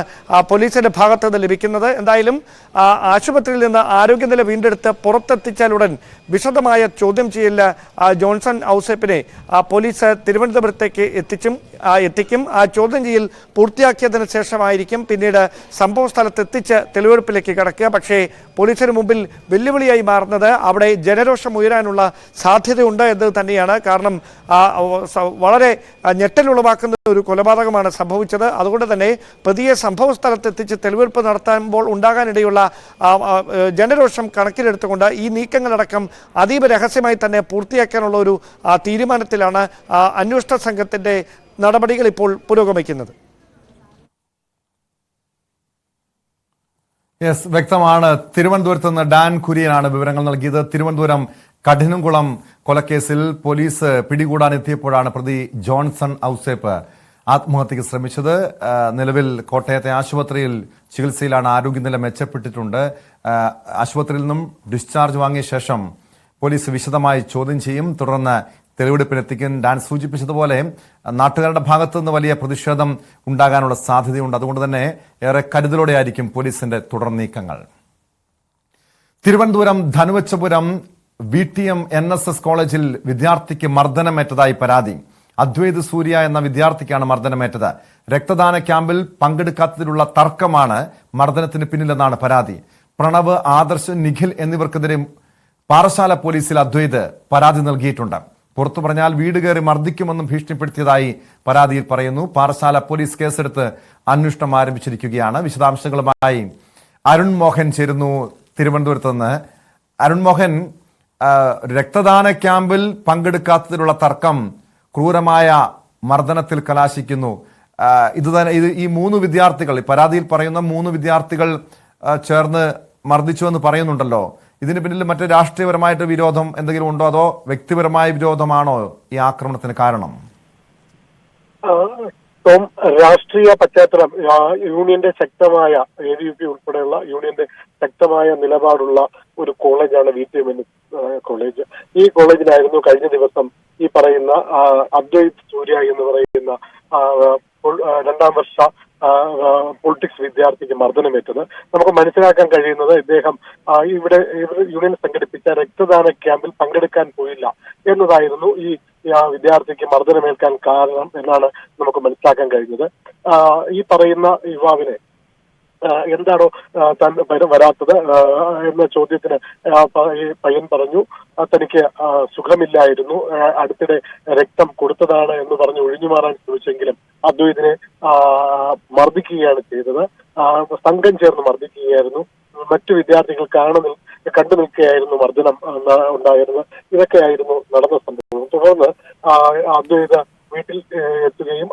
പോലീസിന്റെ ഭാഗത്ത് നിന്ന് ലഭിക്കുന്നത്. എന്തായാലും ആശുപത്രിയിൽ നിന്ന് ആരോഗ്യനില വീണ്ടെടുത്ത് പുറത്തെത്തിച്ചാലുടൻ വിശദമായ ചോദ്യം ചെയ്യലിന് ജോൺസൺ ഔസേപ്പിനെ പോലീസ് തിരുവനന്തപുരത്തേക്ക് എത്തിച്ചും എത്തിക്കും. ആ ചോദ്യം ചെയ്യൽ പൂർത്തിയാക്കിയതിന് ശേഷമായിരിക്കും പിന്നീട് സംഭവ സ്ഥലത്ത് എത്തിച്ച് തെളിവെടുപ്പിലേക്ക് കടക്കുക. പക്ഷേ പോലീസിന് മുമ്പിൽ വെല്ലുവിളിയായി മാറുന്നത് അവിടെ ജനരോഷം ഉയരാനുള്ള സാധ്യതയുണ്ട് എന്ന് തന്നെയാണ്. കാരണം വളരെ ഞെട്ടലുളവാക്കുന്ന ഒരു കൊലപാതകമാണ് സംഭവിച്ചത്. അതുകൊണ്ട് തന്നെ പ്രതിയെ സംഭവ സ്ഥലത്ത് എത്തിച്ച് തെളിവെടുപ്പ് നടത്തുമ്പോൾ ഉണ്ടാകാനിടയുള്ള ജനരോഷം കണക്കിലെടുത്തുകൊണ്ട് ഈ നീക്കങ്ങളടക്കം അതീവ രഹസ്യമായി തന്നെ പൂർത്തിയാക്കാനുള്ള ഒരു തീരുമാനത്തിലാണ് അന്വേഷണ സംഘത്തിന്റെ നടപടികൾ ഇപ്പോൾ പുരോഗമിക്കുന്നത്. യെസ്, വ്യക്തമാണ്. തിരുവനന്തപുരത്ത് നിന്ന് ഡാൻ കുര്യനാണ് വിവരങ്ങൾ നൽകിയത്. തിരുവനന്തപുരം കഠിനംകുളം കൊലക്കേസിൽ പോലീസ് പിടികൂടാൻ എത്തിയപ്പോഴാണ് പ്രതി ജോൺസൺ ഔസേപ്പ് ആത്മഹത്യക്ക് ശ്രമിച്ചത്. നിലവിൽ കോട്ടയത്തെ ആശുപത്രിയിൽ ചികിത്സയിലാണ്. ആരോഗ്യനില മെച്ചപ്പെട്ടിട്ടുണ്ട്. ആശുപത്രിയിൽ നിന്നും ഡിസ്ചാർജ് വാങ്ങിയ ശേഷം പോലീസ് വിശദമായി ചോദ്യം ചെയ്യും. തുടർന്ന് തെളിവെടുപ്പിനെത്തിക്കും. ഡാൻ സൂചിപ്പിച്ചതുപോലെ നാട്ടുകാരുടെ ഭാഗത്തു നിന്ന് വലിയ പ്രതിഷേധം ഉണ്ടാകാനുള്ള സാധ്യതയുണ്ട്. അതുകൊണ്ട് തന്നെ ഏറെ കരുതലോടെയായിരിക്കും പോലീസിന്റെ തുടർ നീക്കങ്ങൾ. തിരുവനന്തപുരം ധനുവച്ചപുരം VTM NSS കോളേജിൽ വിദ്യാർത്ഥിക്ക് മർദ്ദനമേറ്റതായി പരാതി. അദ്വൈത് സൂര്യ എന്ന വിദ്യാർത്ഥിക്കാണ് മർദ്ദനമേറ്റത്. രക്തദാന ക്യാമ്പിൽ പങ്കെടുക്കാത്തതിലുള്ള തർക്കമാണ് മർദ്ദനത്തിന് പിന്നിലെന്നാണ് പരാതി. പ്രണവ്, ആദർശ്, നിഖിൽ എന്നിവർക്കെതിരെ പാറശാല പോലീസിൽ അദ്വൈത് പരാതി നൽകിയിട്ടുണ്ട്. പുറത്തു പറഞ്ഞാൽ വീട് കയറി മർദ്ദിക്കുമെന്നും ഭീഷണിപ്പെടുത്തിയതായി പരാതിയിൽ പറയുന്നു. പാറശാല പോലീസ് കേസെടുത്ത് അന്വേഷണം ആരംഭിച്ചിരിക്കുകയാണ്. വിശദാംശങ്ങളുമായി അരുൺ മോഹൻ ചേരുന്നു തിരുവനന്തപുരത്ത് നിന്ന്. അരുൺ മോഹൻ, രക്തദാന ക്യാമ്പിൽ പങ്കെടുക്കാത്തതിലുള്ള തർക്കം ക്രൂരമായ മർദ്ദനത്തിൽ കലാശിക്കുന്നു. ഈ 3 വിദ്യാർത്ഥികൾ, പരാതിയിൽ പറയുന്ന 3 വിദ്യാർത്ഥികൾ ചേർന്ന് മർദ്ദിച്ചു എന്ന് പറയുന്നുണ്ടല്ലോ. ഇതിന് പിന്നിൽ മറ്റു രാഷ്ട്രീയപരമായിട്ട് വിരോധം എന്തെങ്കിലും ഉണ്ടോ, അതോ വ്യക്തിപരമായ വിരോധമാണോ ഈ ആക്രമണത്തിന് കാരണം? രാഷ്ട്രീയ പശ്ചാത്തലം, യൂണിയന്റെ ശക്തമായ ABVP ഉൾപ്പെടെയുള്ള യൂണിയന്റെ ശക്തമായ നിലപാടുള്ള ഒരു കോളേജാണ് VTM കോളേജ്. ഈ കോളേജിലായിരുന്നു കഴിഞ്ഞ ദിവസം ഈ പറയുന്ന അദ്വൈത് സൂര്യ എന്ന് പറയുന്ന 2ാം വർഷ പൊളിറ്റിക്സ് വിദ്യാർത്ഥിക്ക് മർദ്ദനമേറ്റത്. നമുക്ക് മനസ്സിലാക്കാൻ കഴിയുന്നത് ഇദ്ദേഹം ഇവിടെ യൂണിയൻ സംഘടിപ്പിച്ച രക്തദാന ക്യാമ്പിൽ പങ്കെടുക്കാൻ പോയില്ല എന്നതായിരുന്നു ഈ വിദ്യാർത്ഥിക്ക് മർദ്ദനമേൽക്കാൻ കാരണം എന്നാണ് നമുക്ക് മനസ്സിലാക്കാൻ കഴിഞ്ഞത്. ഈ പറയുന്ന യുവാവിനെ എന്താണോ താൻ വരാത്തത് എന്ന ചോദ്യത്തിന് ഈ പയ്യൻ പറഞ്ഞു തനിക്ക് സുഖമില്ലായിരുന്നു, അടുത്തിടെ രക്തം കൊടുത്തതാണ് എന്ന് പറഞ്ഞ് ഒഴിഞ്ഞുമാറാൻ ശ്രമിച്ചെങ്കിലും അദ്വൈതിനെ മർദ്ദിക്കുകയാണ് ചെയ്തത്. സംഘം ചേർന്ന് മർദ്ദിക്കുകയായിരുന്നു. മറ്റു വിദ്യാർത്ഥികൾ കണ്ടു നിൽക്കുകയായിരുന്നു മർദ്ദനം ഉണ്ടായിരുന്നത്. ഇതൊക്കെയായിരുന്നു നടന്ന സംഭവം. തുടർന്ന് അദ്വൈത വീട്ടിൽ എത്തുകയും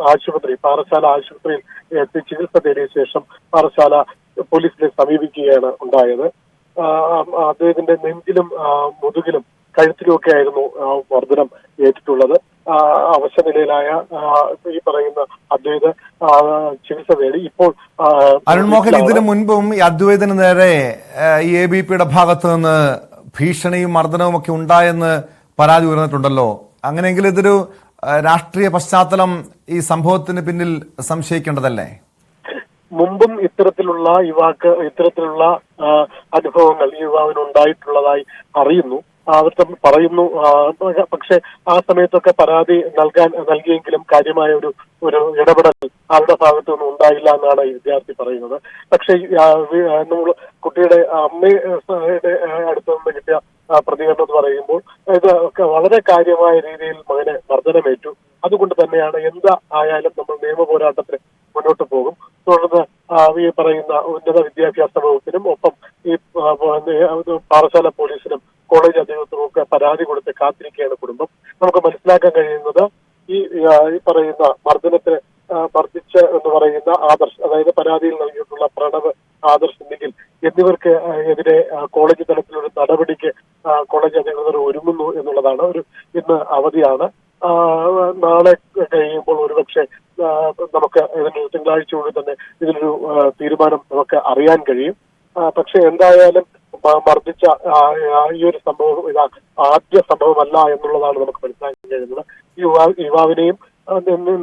പാറശാല ആശുപത്രിയിൽ എത്തി ചികിത്സ തേടിയ ശേഷം പാറശാല പോലീസിനെ സമീപിക്കുകയാണ് ഉണ്ടായത്. അദ്ദേഹത്തിന്റെ നെഞ്ചിലും മുതുകിലും കഴുത്തിലുമൊക്കെ ആയിരുന്നു മർദ്ദനം ഏറ്റിട്ടുള്ളത്. അവശനിലയിലായ ഈ പറയുന്ന അദ്വൈത് ചികിത്സ തേടി ഇപ്പോൾ. അരുൺമോഹൻ, ഇതിനു മുൻപും ഈ അദ്വൈതിന് നേരെ ഈ ABVPയുടെ ഭാഗത്ത് നിന്ന് ഭീഷണിയും മർദ്ദനവും ഒക്കെ ഉണ്ടായെന്ന് പരാതി ഉയർന്നിട്ടുണ്ടല്ലോ. അങ്ങനെയെങ്കിൽ ഇതൊരു രാഷ്ട്രീയ പശ്ചാത്തലം ഈ സംഭവത്തിന് പിന്നിൽ സംശയിക്കേണ്ടതല്ലേ? മുമ്പും ഇത്തരത്തിലുള്ള അനുഭവങ്ങൾ ഈ യുവാവിന് ഉണ്ടായിട്ടുള്ളതായി അറിയുന്നു. അവർ പറയുന്നു. പക്ഷെ ആ സമയത്തൊക്കെ പരാതി നൽകിയെങ്കിലും കാര്യമായ ഒരു ഇടപെടൽ അവരുടെ ഭാഗത്തുനിന്നും ഉണ്ടായില്ല എന്നാണ് ഈ വിദ്യാർത്ഥി പറയുന്നത്. പക്ഷെ നമ്മൾ കുട്ടിയുടെ അമ്മയുടെ അടുത്ത് നിന്ന് കിട്ടിയ പ്രതികരണം എന്ന് പറയുമ്പോൾ ഇത് വളരെ കാര്യമായ രീതിയിൽ മകനെ മർദ്ദനമേറ്റു. അതുകൊണ്ട് തന്നെയാണ് എന്ത് ആയാലും നമ്മൾ നിയമ പോരാട്ടത്തിന് മുന്നോട്ട് പോകും. തുടർന്ന് ഈ പറയുന്ന ഉന്നത വിദ്യാഭ്യാസ വകുപ്പിനും ഒപ്പം ഈ പാറശാല പോലീസിനും കോളേജ് അധികൃതർക്കും ഒക്കെ പരാതി കൊടുത്ത് കാത്തിരിക്കുകയാണ് കുടുംബം. നമുക്ക് മനസ്സിലാക്കാൻ കഴിയുന്നത് ഈ പറയുന്ന മർദ്ദനത്തിന് മർദ്ദിച്ച എന്ന് പറയുന്ന ആദർശ്, അതായത് പരാതിയിൽ നൽകിയിട്ടുള്ള പ്രണവ്, ആദർശ്, നിഖിൽ എന്നിവർക്ക് എതിരെ കോളേജ് തലത്തിലൊരു നടപടിക്ക് കോളേജ് അധികൃതർ ഒരുങ്ങുന്നു എന്നുള്ളതാണ്. ഇന്ന് അവധിയാണ്. നാളെ കഴിയുമ്പോൾ ഒരുപക്ഷെ നമുക്ക് ഇതിനൊരു തിങ്കളാഴ്ചയോടെ തന്നെ ഇതിനൊരു തീരുമാനം നമുക്ക് അറിയാൻ കഴിയും. പക്ഷെ എന്തായാലും മർദ്ദിച്ച ഈ ഒരു സംഭവം ഇത് ആദ്യ സംഭവമല്ല എന്നുള്ളതാണ് നമുക്ക് മനസ്സിലാക്കാൻ കഴിയുന്നത്. ഈ യുവാവിനെയും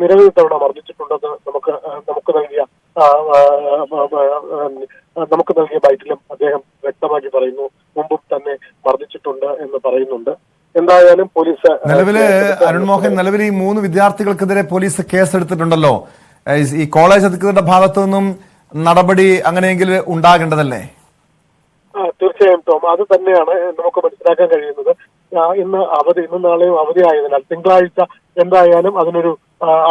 നിരവധി തവണ മർദ്ദിച്ചിട്ടുണ്ടെന്ന് നമുക്ക് നൽകിയ ബൈറ്റിലും അദ്ദേഹം വ്യക്തമാക്കി പറയുന്നു. മുമ്പും തന്നെ മർദ്ദിച്ചിട്ടുണ്ട് എന്ന് പറയുന്നുണ്ട്. എന്തായാലും പോലീസ് നിലവില് അരുൺമോഹൻ, നിലവിൽ ഈ 3 വിദ്യാർത്ഥികൾക്കെതിരെ പോലീസ് കേസെടുത്തിട്ടുണ്ടല്ലോ. ഈ കോളേജ് അധികൃതരുടെ ഭാഗത്തു നിന്നും നടപടി അങ്ങനെയെങ്കിലും ഉണ്ടാകേണ്ടതല്ലേ? തീർച്ചയായും ടോം, അത് തന്നെയാണ് നമുക്ക് മനസ്സിലാക്കാൻ കഴിയുന്നത്. ഇന്നും നാളെയും അവധി ആയതിനാൽ തിങ്കളാഴ്ച എന്തായാലും അതിനൊരു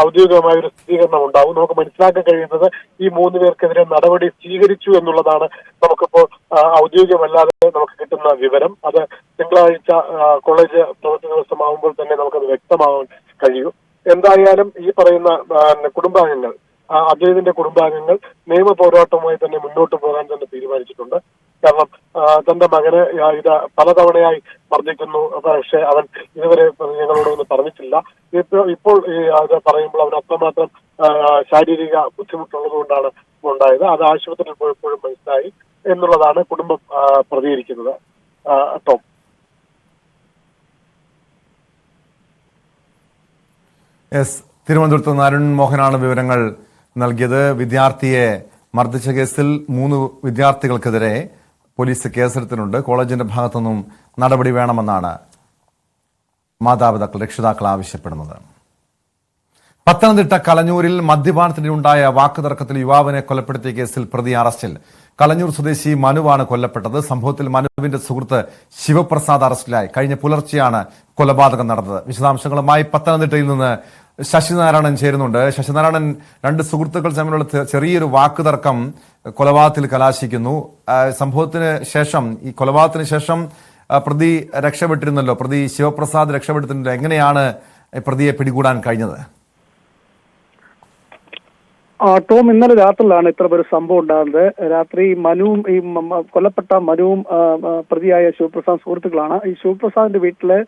ഔദ്യോഗികമായ ഒരു സ്ഥിരീകരണം ഉണ്ടാവും. നമുക്ക് മനസ്സിലാക്കാൻ കഴിയുന്നത് ഈ 3 പേർക്കെതിരെ നടപടി സ്വീകരിച്ചു എന്നുള്ളതാണ് നമുക്കിപ്പോൾ ഔദ്യോഗികമല്ലാതെ നമുക്ക് കിട്ടുന്ന വിവരം. അത് തിങ്കളാഴ്ച കോളേജ് പ്രവൃത്തി ദിവസമാകുമ്പോൾ തന്നെ നമുക്കത് വ്യക്തമാവാൻ കഴിയും. എന്തായാലും ഈ പറയുന്ന കുടുംബാംഗങ്ങൾ, അദ്ദേഹത്തിന്റെ കുടുംബാംഗങ്ങൾ നിയമ പോരാട്ടവുമായി തന്നെ മുന്നോട്ട് പോകാൻ തന്നെ തീരുമാനിച്ചിട്ടുണ്ട്. കാരണം തന്റെ മകനെ ഇത് പലതവണയായി മർദ്ദിക്കുന്നു, പക്ഷെ അവൻ ഇതുവരെ ഞങ്ങളോടൊന്നും പറഞ്ഞിട്ടില്ല. ഇപ്പോൾ അത് പറയുമ്പോൾ അവൻ അത്രമാത്രം ശാരീരിക ബുദ്ധിമുട്ടുള്ളത് കൊണ്ടാണ് ഉണ്ടായത്. അത് ആശുപത്രിയിൽ പോയപ്പോഴും മനസ്സിലായി എന്നുള്ളതാണ് കുടുംബം പ്രതികരിക്കുന്നത്. ടോം, തിരുവനന്തപുരത്ത് നിന്ന് അരുൺ മോഹനാണ് വിവരങ്ങൾ നൽകിയത്. വിദ്യാർത്ഥിയെ മർദ്ദിച്ച കേസിൽ 3 വിദ്യാർത്ഥികൾക്കെതിരെ പോലീസ് കേസെടുത്തിട്ടുണ്ട്. കോളേജിന്റെ ഭാഗത്തുനിന്നും നടപടി വേണമെന്നാണ് മാതാപിതാക്കൾ, രക്ഷിതാക്കൾ ആവശ്യപ്പെടുന്നത്. പത്തനംതിട്ട കലഞ്ഞൂരിൽ മദ്യപാനത്തിനിടെയുണ്ടായ വാക്കുതർക്കത്തിൽ യുവാവിനെ കൊലപ്പെടുത്തിയ കേസിൽ പ്രതി അറസ്റ്റിൽ. കലഞ്ഞൂർ സ്വദേശി മനുവാണ് കൊല്ലപ്പെട്ടത്. സംഭവത്തിൽ മനുവിന്റെ സുഹൃത്ത് ശിവപ്രസാദ് അറസ്റ്റിലായി. കഴിഞ്ഞ പുലർച്ചെയാണ് കൊലപാതകം നടന്നത്. വിശദാംശങ്ങളുമായി പത്തനംതിട്ടയിൽ നിന്ന് ശശിനാരായണൻ ചേരുന്നുണ്ട്. ശശിനാരായണൻ, 2 സുഹൃത്തുക്കൾ തമ്മിലുള്ള ചെറിയൊരു വാക്കുതർക്കം കൊലപാതകത്തിൽ കലാശിക്കുന്നു. സംഭവത്തിന് ശേഷം, ഈ കൊലപാതകത്തിന് ശേഷം പ്രതി രക്ഷപ്പെട്ടിരുന്നല്ലോ, പ്രതി ശിവപ്രസാദ് രക്ഷപ്പെട്ടിരുന്നല്ലോ. എങ്ങനെയാണ് പ്രതിയെ പിടികൂടാൻ കഴിഞ്ഞത്? ടോം, ഇന്നലെ രാത്രിയിലാണ് ഇത്ര ഒരു സംഭവം ഉണ്ടാകുന്നത്. രാത്രി മനുവും ഈ കൊല്ലപ്പെട്ട മനുവും പ്രതിയായ ശിവപ്രസാദ് സുഹൃത്തുക്കളാണ്. ഈ ശിവപ്രസാദിന്റെ വീട്ടില്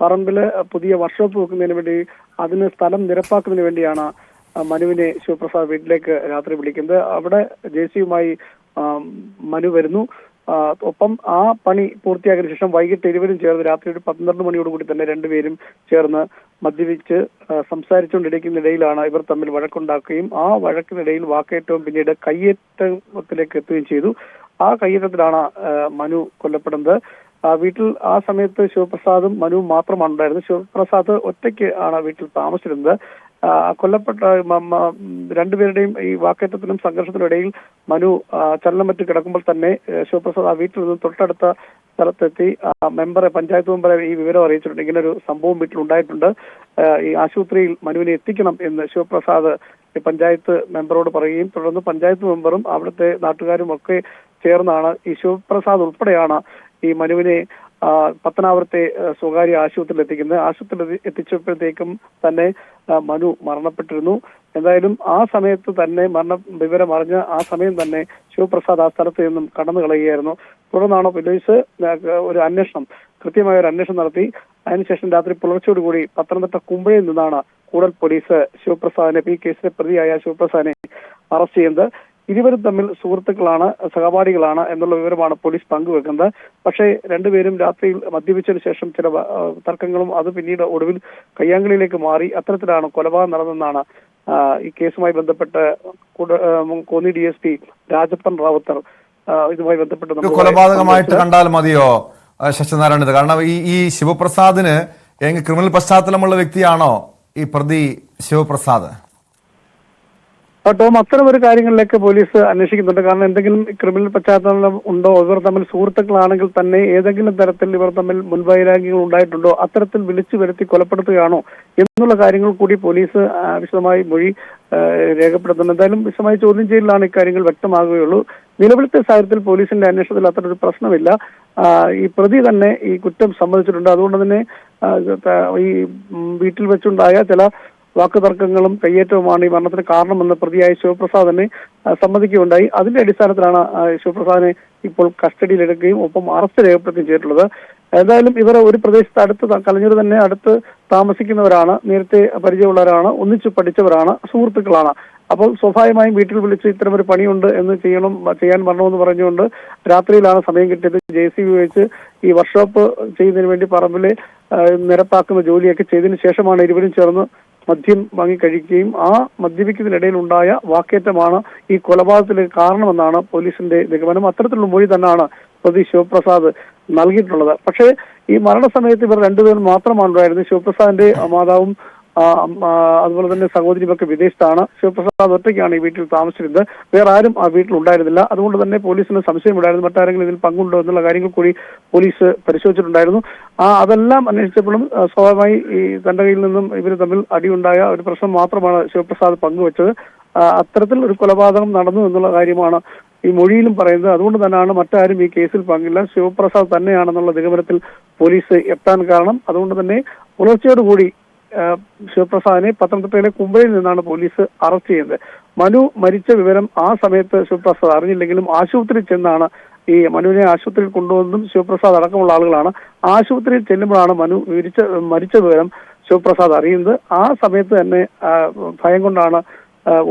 പറമ്പില് പുതിയ വർക്ക്ഷോപ്പ് വെക്കുന്നതിന് വേണ്ടി, അതിന് സ്ഥലം നിരപ്പാക്കുന്നതിന് വേണ്ടിയാണ് മനുവിനെ ശിവപ്രസാദ് വീട്ടിലേക്ക് രാത്രി വിളിക്കുന്നത്. അവിടെ ജെസിയുമായി മനു വരുന്നു. ഒപ്പം ആ പണി പൂർത്തിയാക്കിയ ശേഷം വൈകിട്ട് ഇരുവരും ചേർന്ന് രാത്രി ഒരു 12 മണിയോടുകൂടി തന്നെ 2 പേരും ചേർന്ന് മദ്യപിച്ച് സംസാരിച്ചുകൊണ്ടിരിക്കുന്നതിനിടയിലാണ് ഇവർ തമ്മിൽ വഴക്കുണ്ടാക്കുകയും ആ വഴക്കിനിടയിൽ വാക്കേറ്റവും പിന്നീട് കയ്യേറ്റത്തിലേക്ക് എത്തുകയും ചെയ്തു. ആ കയ്യേറ്റത്തിലാണ് മനു കൊല്ലപ്പെടുന്നത്. വീട്ടിൽ ആ സമയത്ത് ശിവപ്രസാദും മനുവും മാത്രമാണ് ഉണ്ടായിരുന്നത്. ശിവപ്രസാദ് ഒറ്റയ്ക്ക് ആണ് വീട്ടിൽ താമസിച്ചിരുന്നത്. കൊല്ലപ്പെട്ട 2 പേരുടെയും ഈ വാക്കേറ്റത്തിനും സംഘർഷത്തിനും ഇടയിൽ മനു ചലനം മറ്റ് കിടക്കുമ്പോൾ തന്നെ ശിവപ്രസാദ് ആ വീട്ടിൽ നിന്ന് തൊട്ടടുത്ത സ്ഥലത്തെത്തി പഞ്ചായത്ത് മെമ്പറെ ഈ വിവരം അറിയിച്ചിട്ടുണ്ട്. ഇങ്ങനെ ഒരു സംഭവം വീട്ടിലുണ്ടായിട്ടുണ്ട്, ഈ ആശുപത്രിയിൽ മനുവിനെ എത്തിക്കണം എന്ന് ശിവപ്രസാദ് പഞ്ചായത്ത് മെമ്പറോട് പറയുകയും തുടർന്ന് പഞ്ചായത്ത് മെമ്പറും അവിടുത്തെ നാട്ടുകാരും ഒക്കെ ചേർന്നാണ്, ഈ ശിവപ്രസാദ് ഉൾപ്പെടെയാണ് ഈ മനുവിനെ പത്തനാപുരത്തെ സ്വകാര്യ ആശുപത്രിയിൽ എത്തിക്കുന്നത്. ആശുപത്രിയിൽ എത്തിച്ചപ്പോഴത്തേക്കും തന്നെ മനു മരണപ്പെട്ടിരുന്നു. എന്തായാലും ആ സമയത്ത് തന്നെ വിവരം അറിഞ്ഞ ആ സമയം തന്നെ ശിവപ്രസാദ് ആ സ്ഥലത്ത് നിന്നും കടന്നു കളയുകയായിരുന്നു. തുടർന്നാണ് പോലീസ് കൃത്യമായ ഒരു അന്വേഷണം നടത്തി. അതിനുശേഷം രാത്രി പുലർച്ചയോടുകൂടി പത്തനംതിട്ട കുമ്പഴയിൽ നിന്നാണ് കൂടുതൽ പോലീസ് ശിവപ്രസാദിനെ, ഈ കേസിലെ പ്രതിയായ ശിവപ്രസാദിനെ അറസ്റ്റ് ചെയ്യുന്നത്. ഇരുവരും തമ്മിൽ സുഹൃത്തുക്കളാണ്, സഹപാഠികളാണ് എന്നുള്ള വിവരമാണ് പോലീസ് പങ്കുവെക്കുന്നത്. പക്ഷേ 2 പേരും രാത്രിയിൽ മദ്യപിച്ചതിന് ശേഷം ചില തർക്കങ്ങളും അത് പിന്നീട് ഒടുവിൽ കയ്യാങ്കളിയിലേക്ക് മാറി. അത്തരത്തിലാണ് കൊലപാതകം നടന്നെന്നാണ് ഈ കേസുമായി ബന്ധപ്പെട്ട് കോന്നി DSP രാജപ്പൻ റാവുത്തർ ഇതുമായി ബന്ധപ്പെട്ട് കൊലപാതകമായിട്ട് കണ്ടാൽ മതിയോ ശശിനാരായണൻ? കാരണം ഈ ശിവപ്രസാദിന് ക്രിമിനൽ പശ്ചാത്തലമുള്ള വ്യക്തിയാണോ ഈ പ്രതി ശിവപ്രസാദ്? ടോം, അത്തരം ഒരു കാര്യങ്ങളിലേക്ക് പോലീസ് അന്വേഷിക്കുന്നുണ്ട്. കാരണം എന്തെങ്കിലും ക്രിമിനൽ പശ്ചാത്തലം ഉണ്ടോ, ഇവർ തമ്മിൽ സുഹൃത്തുക്കളാണെങ്കിൽ തന്നെ ഏതെങ്കിലും തരത്തിൽ ഇവർ തമ്മിൽ മുൻവൈരാഗ്യങ്ങൾ ഉണ്ടായിട്ടുണ്ടോ, അത്തരത്തിൽ വിളിച്ചു വരുത്തി കൊലപ്പെടുത്തുകയാണോ എന്നുള്ള കാര്യങ്ങൾ കൂടി പോലീസ് വിശദമായി മൊഴി രേഖപ്പെടുത്തുന്നു. എന്തായാലും വിശദമായി ചോദ്യം ചെയ്യലിലാണ് ഇക്കാര്യങ്ങൾ വ്യക്തമാകുകയുള്ളൂ. നിലവിലത്തെ സാഹചര്യത്തിൽ പോലീസിന്റെ അന്വേഷണത്തിൽ അത്തരൊരു പ്രശ്നമില്ല. ഈ പ്രതി തന്നെ ഈ കുറ്റം സമ്മതിച്ചിട്ടുണ്ട്. അതുകൊണ്ട് തന്നെ ഈ വീട്ടിൽ വെച്ചുണ്ടായ ചില വാക്കുതർക്കങ്ങളും കയ്യേറ്റവുമാണ് ഈ മരണത്തിന് കാരണമെന്ന് പ്രതിയായ ശിവപ്രസാദ് തന്നെ സമ്മതിക്കുകയുണ്ടായി. അതിന്റെ അടിസ്ഥാനത്തിലാണ് ശിവപ്രസാദിനെ ഇപ്പോൾ കസ്റ്റഡിയിലെടുക്കുകയും ഒപ്പം അറസ്റ്റ് രേഖപ്പെടുത്തുകയും ചെയ്തിട്ടുള്ളത്. ഏതായാലും ഇവർ ഒരു പ്രദേശത്ത് കലഞ്ഞൂർ തന്നെ അടുത്ത് താമസിക്കുന്നവരാണ്, നേരത്തെ പരിചയമുള്ളവരാണ്, ഒന്നിച്ചു പഠിച്ചവരാണ്, സുഹൃത്തുക്കളാണ്. അപ്പോൾ സ്വാഭാവികമായും വീട്ടിൽ വിളിച്ച് ഇത്തരമൊരു പണിയുണ്ട് എന്ന് ചെയ്യാൻ വരണമെന്ന് പറഞ്ഞുകൊണ്ട് രാത്രിയിലാണ് സമയം കിട്ടിയത്. JCB വെച്ച് ഈ വർക്ക്ഷോപ്പ് ചെയ്യുന്നതിന് വേണ്ടി പറമ്പിലെ നിരപ്പാക്കുന്ന ജോലിയൊക്കെ ചെയ്തതിനു ശേഷമാണ് ഇരുവരും ചേർന്ന് മദ്യം വാങ്ങി കഴിക്കുകയും ആ മദ്യപിക്കുന്നതിനിടയിൽ ഉണ്ടായ വാക്കേറ്റമാണ് ഈ കൊലപാതകത്തിലേക്ക് കാരണമെന്നാണ് പോലീസിന്റെ നിഗമനം. അത്തരത്തിലുള്ള മൊഴി തന്നെയാണ് പ്രതി ശിവപ്രസാദ് നൽകിയിട്ടുള്ളത്. പക്ഷേ ഈ മരണസമയത്ത് ഇവർ രണ്ടുപേരും മാത്രമാണ് ഉണ്ടായിരുന്നത്. ശിവപ്രസാദിന്റെ മാതാവും അതുപോലെ തന്നെ സഹോദരിയുമൊക്കെ വിദേശത്താണ്. ശിവപ്രസാദ് ഒറ്റയ്ക്കാണ് ഈ വീട്ടിൽ താമസിച്ചിരുന്നത്. വേറെ ആരും ആ വീട്ടിൽ ഉണ്ടായിരുന്നില്ല. അതുകൊണ്ട് തന്നെ പോലീസിന് സംശയമുണ്ടായിരുന്നു മറ്റാരെങ്കിലും ഇതിൽ പങ്കുണ്ടോ എന്നുള്ള കാര്യങ്ങൾ കൂടി പോലീസ് പരിശോധിച്ചിട്ടുണ്ടായിരുന്നു. അതെല്ലാം അന്വേഷിച്ചപ്പോഴും സ്വാഭാവികമായി ഈ തന്റെ കയ്യിൽ നിന്നും ഇവർ തമ്മിൽ അടിയുണ്ടായ ഒരു പ്രശ്നം മാത്രമാണ് ശിവപ്രസാദ് പങ്കുവച്ചത്. അത്തരത്തിൽ ഒരു കൊലപാതകം നടന്നു എന്നുള്ള കാര്യമാണ് ഈ മൊഴിയിലും പറയുന്നത്. അതുകൊണ്ട് തന്നെയാണ് മറ്റാരും ഈ കേസിൽ പങ്കില്ല, ശിവപ്രസാദ് തന്നെയാണെന്നുള്ള നിഗമനത്തിൽ പോലീസ് എത്താൻ കാരണം. അതുകൊണ്ട് തന്നെ പുലർച്ചയോടുകൂടി ശിവപ്രസാദിനെ പത്തനംതിട്ടയിലെ കുമ്പഴയിൽ നിന്നാണ് പോലീസ് അറസ്റ്റ് ചെയ്യുന്നത്. മനു മരിച്ച വിവരം ആ സമയത്ത് ശിവപ്രസാദ് അറിഞ്ഞില്ലെങ്കിലും ആശുപത്രിയിൽ ചെന്നാണ് ഈ മനുവിനെ ആശുപത്രിയിൽ കൊണ്ടുവന്നതും ശിവപ്രസാദ് അടക്കമുള്ള ആളുകളാണ്. ആശുപത്രിയിൽ ചെല്ലുമ്പോഴാണ് മനു മരിച്ച വിവരം ശിവപ്രസാദ് അറിയുന്നത്. ആ സമയത്ത് തന്നെ ഭയം കൊണ്ടാണ്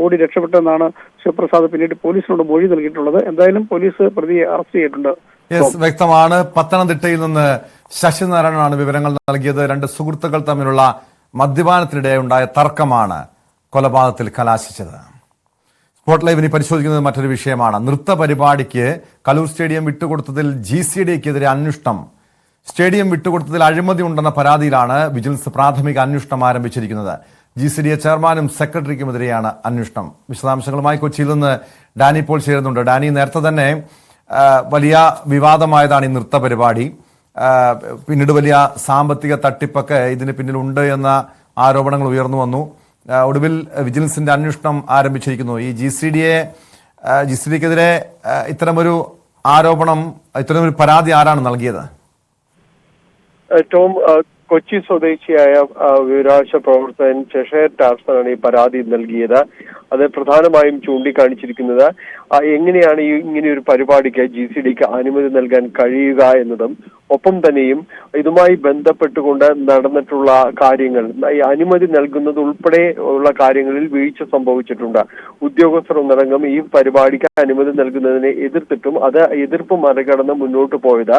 ഓടി രക്ഷപ്പെട്ടെന്നാണ് ശിവപ്രസാദ് പിന്നീട് പോലീസിനോട് മൊഴി നൽകിയിട്ടുള്ളത്. എന്തായാലും പോലീസ് പ്രതിയെ അറസ്റ്റ് ചെയ്തിട്ടുണ്ട്. വ്യക്തമാണ്. പത്തനംതിട്ടയിൽ നിന്ന് ശശിനാരായണനാണ് വിവരങ്ങൾ നൽകിയത്. രണ്ട് സുഹൃത്തുക്കൾ തമ്മിലുള്ള മദ്യപാനത്തിനിടെ ഉണ്ടായ തർക്കമാണ് കൊലപാതകത്തിൽ കലാശിച്ചത്. സ്പോട്ട് ലൈവിന് പരിശോധിക്കുന്നത് മറ്റൊരു വിഷയമാണ്. നൃത്ത പരിപാടിക്ക് കലൂർ സ്റ്റേഡിയം വിട്ടുകൊടുത്തതിൽ GCDക്കെതിരെ അന്വേഷണം. സ്റ്റേഡിയം വിട്ടുകൊടുത്തതിൽ അഴിമതി ഉണ്ടെന്ന പരാതിയിലാണ് വിജിലൻസ് പ്രാഥമിക അന്വേഷണം ആരംഭിച്ചിരിക്കുന്നത്. GCDA ചെയർമാനും സെക്രട്ടറിക്കുമെതിരെയാണ് അന്വേഷണം. വിശദാംശങ്ങളുമായി കൊച്ചിയിൽ നിന്ന് ഡാനി പോൾ ചേരുന്നുണ്ട്. ഡാനി, നേരത്തെ തന്നെ വലിയ വിവാദമായതാണ് ഈ നൃത്ത പരിപാടി. പിന്നീട് വലിയ സാമ്പത്തിക തട്ടിപ്പൊക്കെ ഇതിന് പിന്നിലുണ്ട് എന്ന ആരോപണങ്ങൾ ഉയർന്നു വന്നു. ഒടുവിൽ വിജിലൻസിന്റെ അന്വേഷണം ആരംഭിച്ചിരിക്കുന്നു. ഈ GCDക്കെതിരെ ഇത്തരമൊരു ആരോപണം, ഇത്തരമൊരു പരാതി ആരാണ് നൽകിയത്? ടോം, കൊച്ചി സ്വദേശിയായ വിവരാവകാശ പ്രവർത്തകൻ ചെഷയർ ടാർസനാണ് ഈ പരാതി നൽകിയത്. അത് പ്രധാനമായും ചൂണ്ടിക്കാണിച്ചിരിക്കുന്നത് എങ്ങനെയാണ് ഇങ്ങനെ ഒരു പരിപാടിക്ക് GCDക്ക് അനുമതി നൽകാൻ കഴിയുക എന്നതും ഒപ്പം തന്നെയും ഇതുമായി ബന്ധപ്പെട്ടുകൊണ്ട് നടന്നിട്ടുള്ള കാര്യങ്ങൾ, ഈ അനുമതി നൽകുന്നത് ഉൾപ്പെടെ ഉള്ള കാര്യങ്ങളിൽ വീഴ്ച സംഭവിച്ചിട്ടുണ്ട്. ഉദ്യോഗസ്ഥർ ഒന്നടങ്കം ഈ പരിപാടിക്ക് അനുമതി നൽകുന്നതിനെ എതിർത്തിട്ടും അത് എതിർപ്പ് മറികടന്ന് മുന്നോട്ട് പോയത്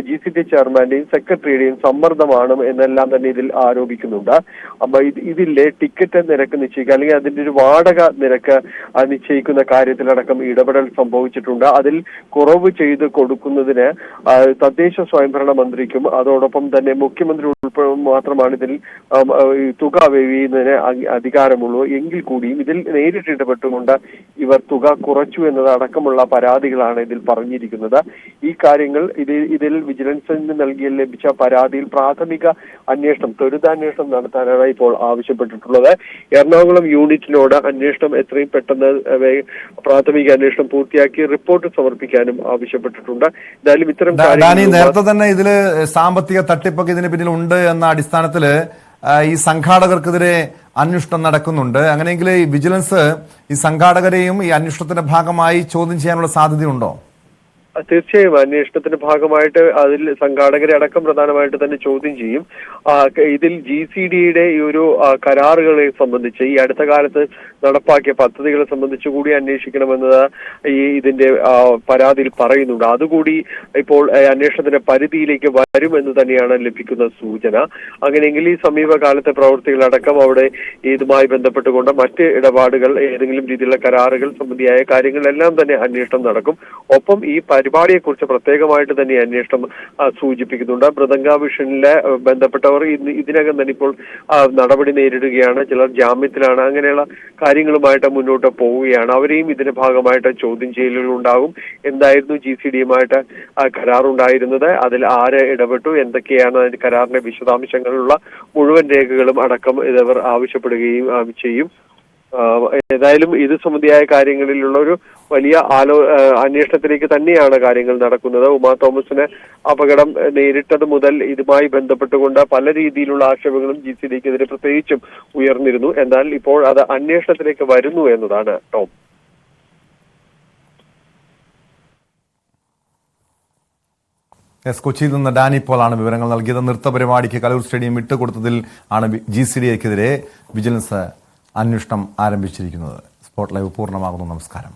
GCD ചെയർമാന്റെയും സെക്രട്ടറിയുടെയും സമ്മർദ്ദമാണ് എന്നെല്ലാം തന്നെ ഇതിൽ ആരോപിക്കുന്നുണ്ട്. അപ്പൊ ഇതിലെ ടിക്കറ്റ് നിരക്ക് നിശ്ചയിക്കുക അല്ലെങ്കിൽ അതിന്റെ ഒരു വാടക നിരക്ക് നിശ്ചയിക്കുന്ന കാര്യത്തിലടക്കം ഇടപെടൽ സംഭവിച്ചിട്ടുണ്ട്. അതിൽ കുറവ് ചെയ്ത് കൊടുക്കുന്നതിന് തദ്ദേശ സ്വയംഭരണ മന്ത്രിക്കും അതോടൊപ്പം തന്നെ മുഖ്യമന്ത്രി ഉൾപ്പെടെ മാത്രമാണ് ഇതിൽ തുക വെയ്യുന്നതിന് അധികാരമുള്ളൂ. എങ്കിൽ കൂടിയും ഇതിൽ നേരിട്ട് ഇടപെട്ടുകൊണ്ട് ഇവർ തുക കുറച്ചു എന്നതടക്കമുള്ള പരാതികളാണ് ഇതിൽ പറഞ്ഞിരിക്കുന്നത്. ഈ കാര്യങ്ങൾ ഇതിൽ വിജിലൻസിന് ലഭിച്ച പരാതിയിൽ പ്രാഥമിക അന്വേഷണം, ത്വരിതാന്വേഷണം നടത്താനാണ് ഇപ്പോൾ ആവശ്യപ്പെട്ടിട്ടുള്ളത്. എറണാകുളം യൂണിറ്റിനോട് അന്വേഷണം എത്രയും പെട്ടെന്ന് പ്രാഥമിക അന്വേഷണം പൂർത്തിയാക്കി റിപ്പോർട്ട് സമർപ്പിക്കാനും ആവശ്യപ്പെട്ടിട്ടുണ്ട്. എന്തായാലും ഇത്തരം നേരത്തെ തന്നെ ഇതില് സാമ്പത്തിക തട്ടിപ്പൊക്കെ ഇതിന് പിന്നിലുണ്ട് എന്ന അടിസ്ഥാനത്തില് ഈ സംഘാടകർക്കെതിരെ അന്വേഷണം നടക്കുന്നുണ്ട്. അങ്ങനെയെങ്കിൽ ഈ വിജിലൻസ് ഈ സംഘാടകരെയും ഈ അന്വേഷണത്തിന്റെ ഭാഗമായി ചോദ്യം ചെയ്യാനുള്ള സാധ്യതയുണ്ടോ? തീർച്ചയായും അന്വേഷണത്തിന്റെ ഭാഗമായിട്ട് അതിൽ സംഘാടകരെ അടക്കം പ്രധാനമായിട്ട് തന്നെ ചോദ്യം ചെയ്യും. ഇതിൽ GCDയുടെ ഈ ഒരു കരാറുകളെ സംബന്ധിച്ച് ഈ അടുത്ത കാലത്ത് നടപ്പാക്കിയ പദ്ധതികളെ സംബന്ധിച്ച് കൂടി അന്വേഷിക്കണമെന്നത് ഇതിന്റെ പരാതിയിൽ പറയുന്നുണ്ട്. അതുകൂടി ഇപ്പോൾ അന്വേഷണത്തിന്റെ പരിധിയിലേക്ക് വരുമെന്ന് തന്നെയാണ് ലഭിക്കുന്ന സൂചന. അങ്ങനെയെങ്കിൽ ഈ സമീപകാലത്തെ പ്രവൃത്തികളടക്കം അവിടെ ഇതുമായി ബന്ധപ്പെട്ടുകൊണ്ട് മറ്റ് ഇടപാടുകൾ, ഏതെങ്കിലും രീതിയിലുള്ള കരാറുകൾ സംബന്ധിയായ കാര്യങ്ങളെല്ലാം തന്നെ അന്വേഷണം നടക്കും. ഒപ്പം ഈ പരിപാടിയെക്കുറിച്ച് പ്രത്യേകമായിട്ട് തന്നെ അന്വേഷണം സൂചിപ്പിക്കുന്നുണ്ട്. മൃദംഗ വിഷനിലെ ബന്ധപ്പെട്ടവർ ഇതിനകം തന്നെ ഇപ്പോൾ നടപടി നേരിടുകയാണ്. ചിലർ ജാമ്യത്തിലാണ്. അങ്ങനെയുള്ള കാര്യങ്ങളുമായിട്ട് മുന്നോട്ട് പോവുകയാണ്. അവരെയും ഇതിന്റെ ഭാഗമായിട്ട് ചോദ്യം ചെയ്യലുകൾ ഉണ്ടാകും. എന്തായിരുന്നു GCDയുമായിട്ട് കരാറുണ്ടായിരുന്നത്, അതിൽ ആര് ഇടപെട്ടു, എന്തൊക്കെയാണ് അതിന്റെ കരാറിന്റെ വിശദാംശങ്ങളുള്ള മുഴുവൻ രേഖകളും അടക്കം ഇതവർ ആവശ്യപ്പെടുകയും ചെയ്യും. ഏതായാലും ഇത് സംബന്ധിയായ കാര്യങ്ങളിലുള്ള ഒരു വലിയ അന്വേഷണത്തിലേക്ക് തന്നെയാണ് കാര്യങ്ങൾ നടക്കുന്നത്. ഉമാ തോമസിന് അപകടം നേരിട്ടത് മുതൽ ഇതുമായി ബന്ധപ്പെട്ടുകൊണ്ട് പല രീതിയിലുള്ള ആക്ഷേപങ്ങളും GCDക്കെതിരെ പ്രത്യേകിച്ചും ഉയർന്നിരുന്നു. എന്നാൽ ഇപ്പോൾ അത് അന്വേഷണത്തിലേക്ക് വരുന്നു എന്നതാണ് ടോം. കൊച്ചിയിൽ നിന്ന് ഡാനി പോളാണ് വിവരങ്ങൾ നൽകിയത്. നൃത്ത പരിപാടിക്ക് കലൂർ സ്റ്റേഡിയം വിട്ടുകൊടുത്തതിൽ ആണ് GCDക്കെതിരെ വിജിലൻസ് അന്വേഷണം ആരംഭിച്ചിരിക്കുന്നത്. സ്പോട്ട് ലൈവ് പൂർണ്ണമാകുന്നു. നമസ്കാരം.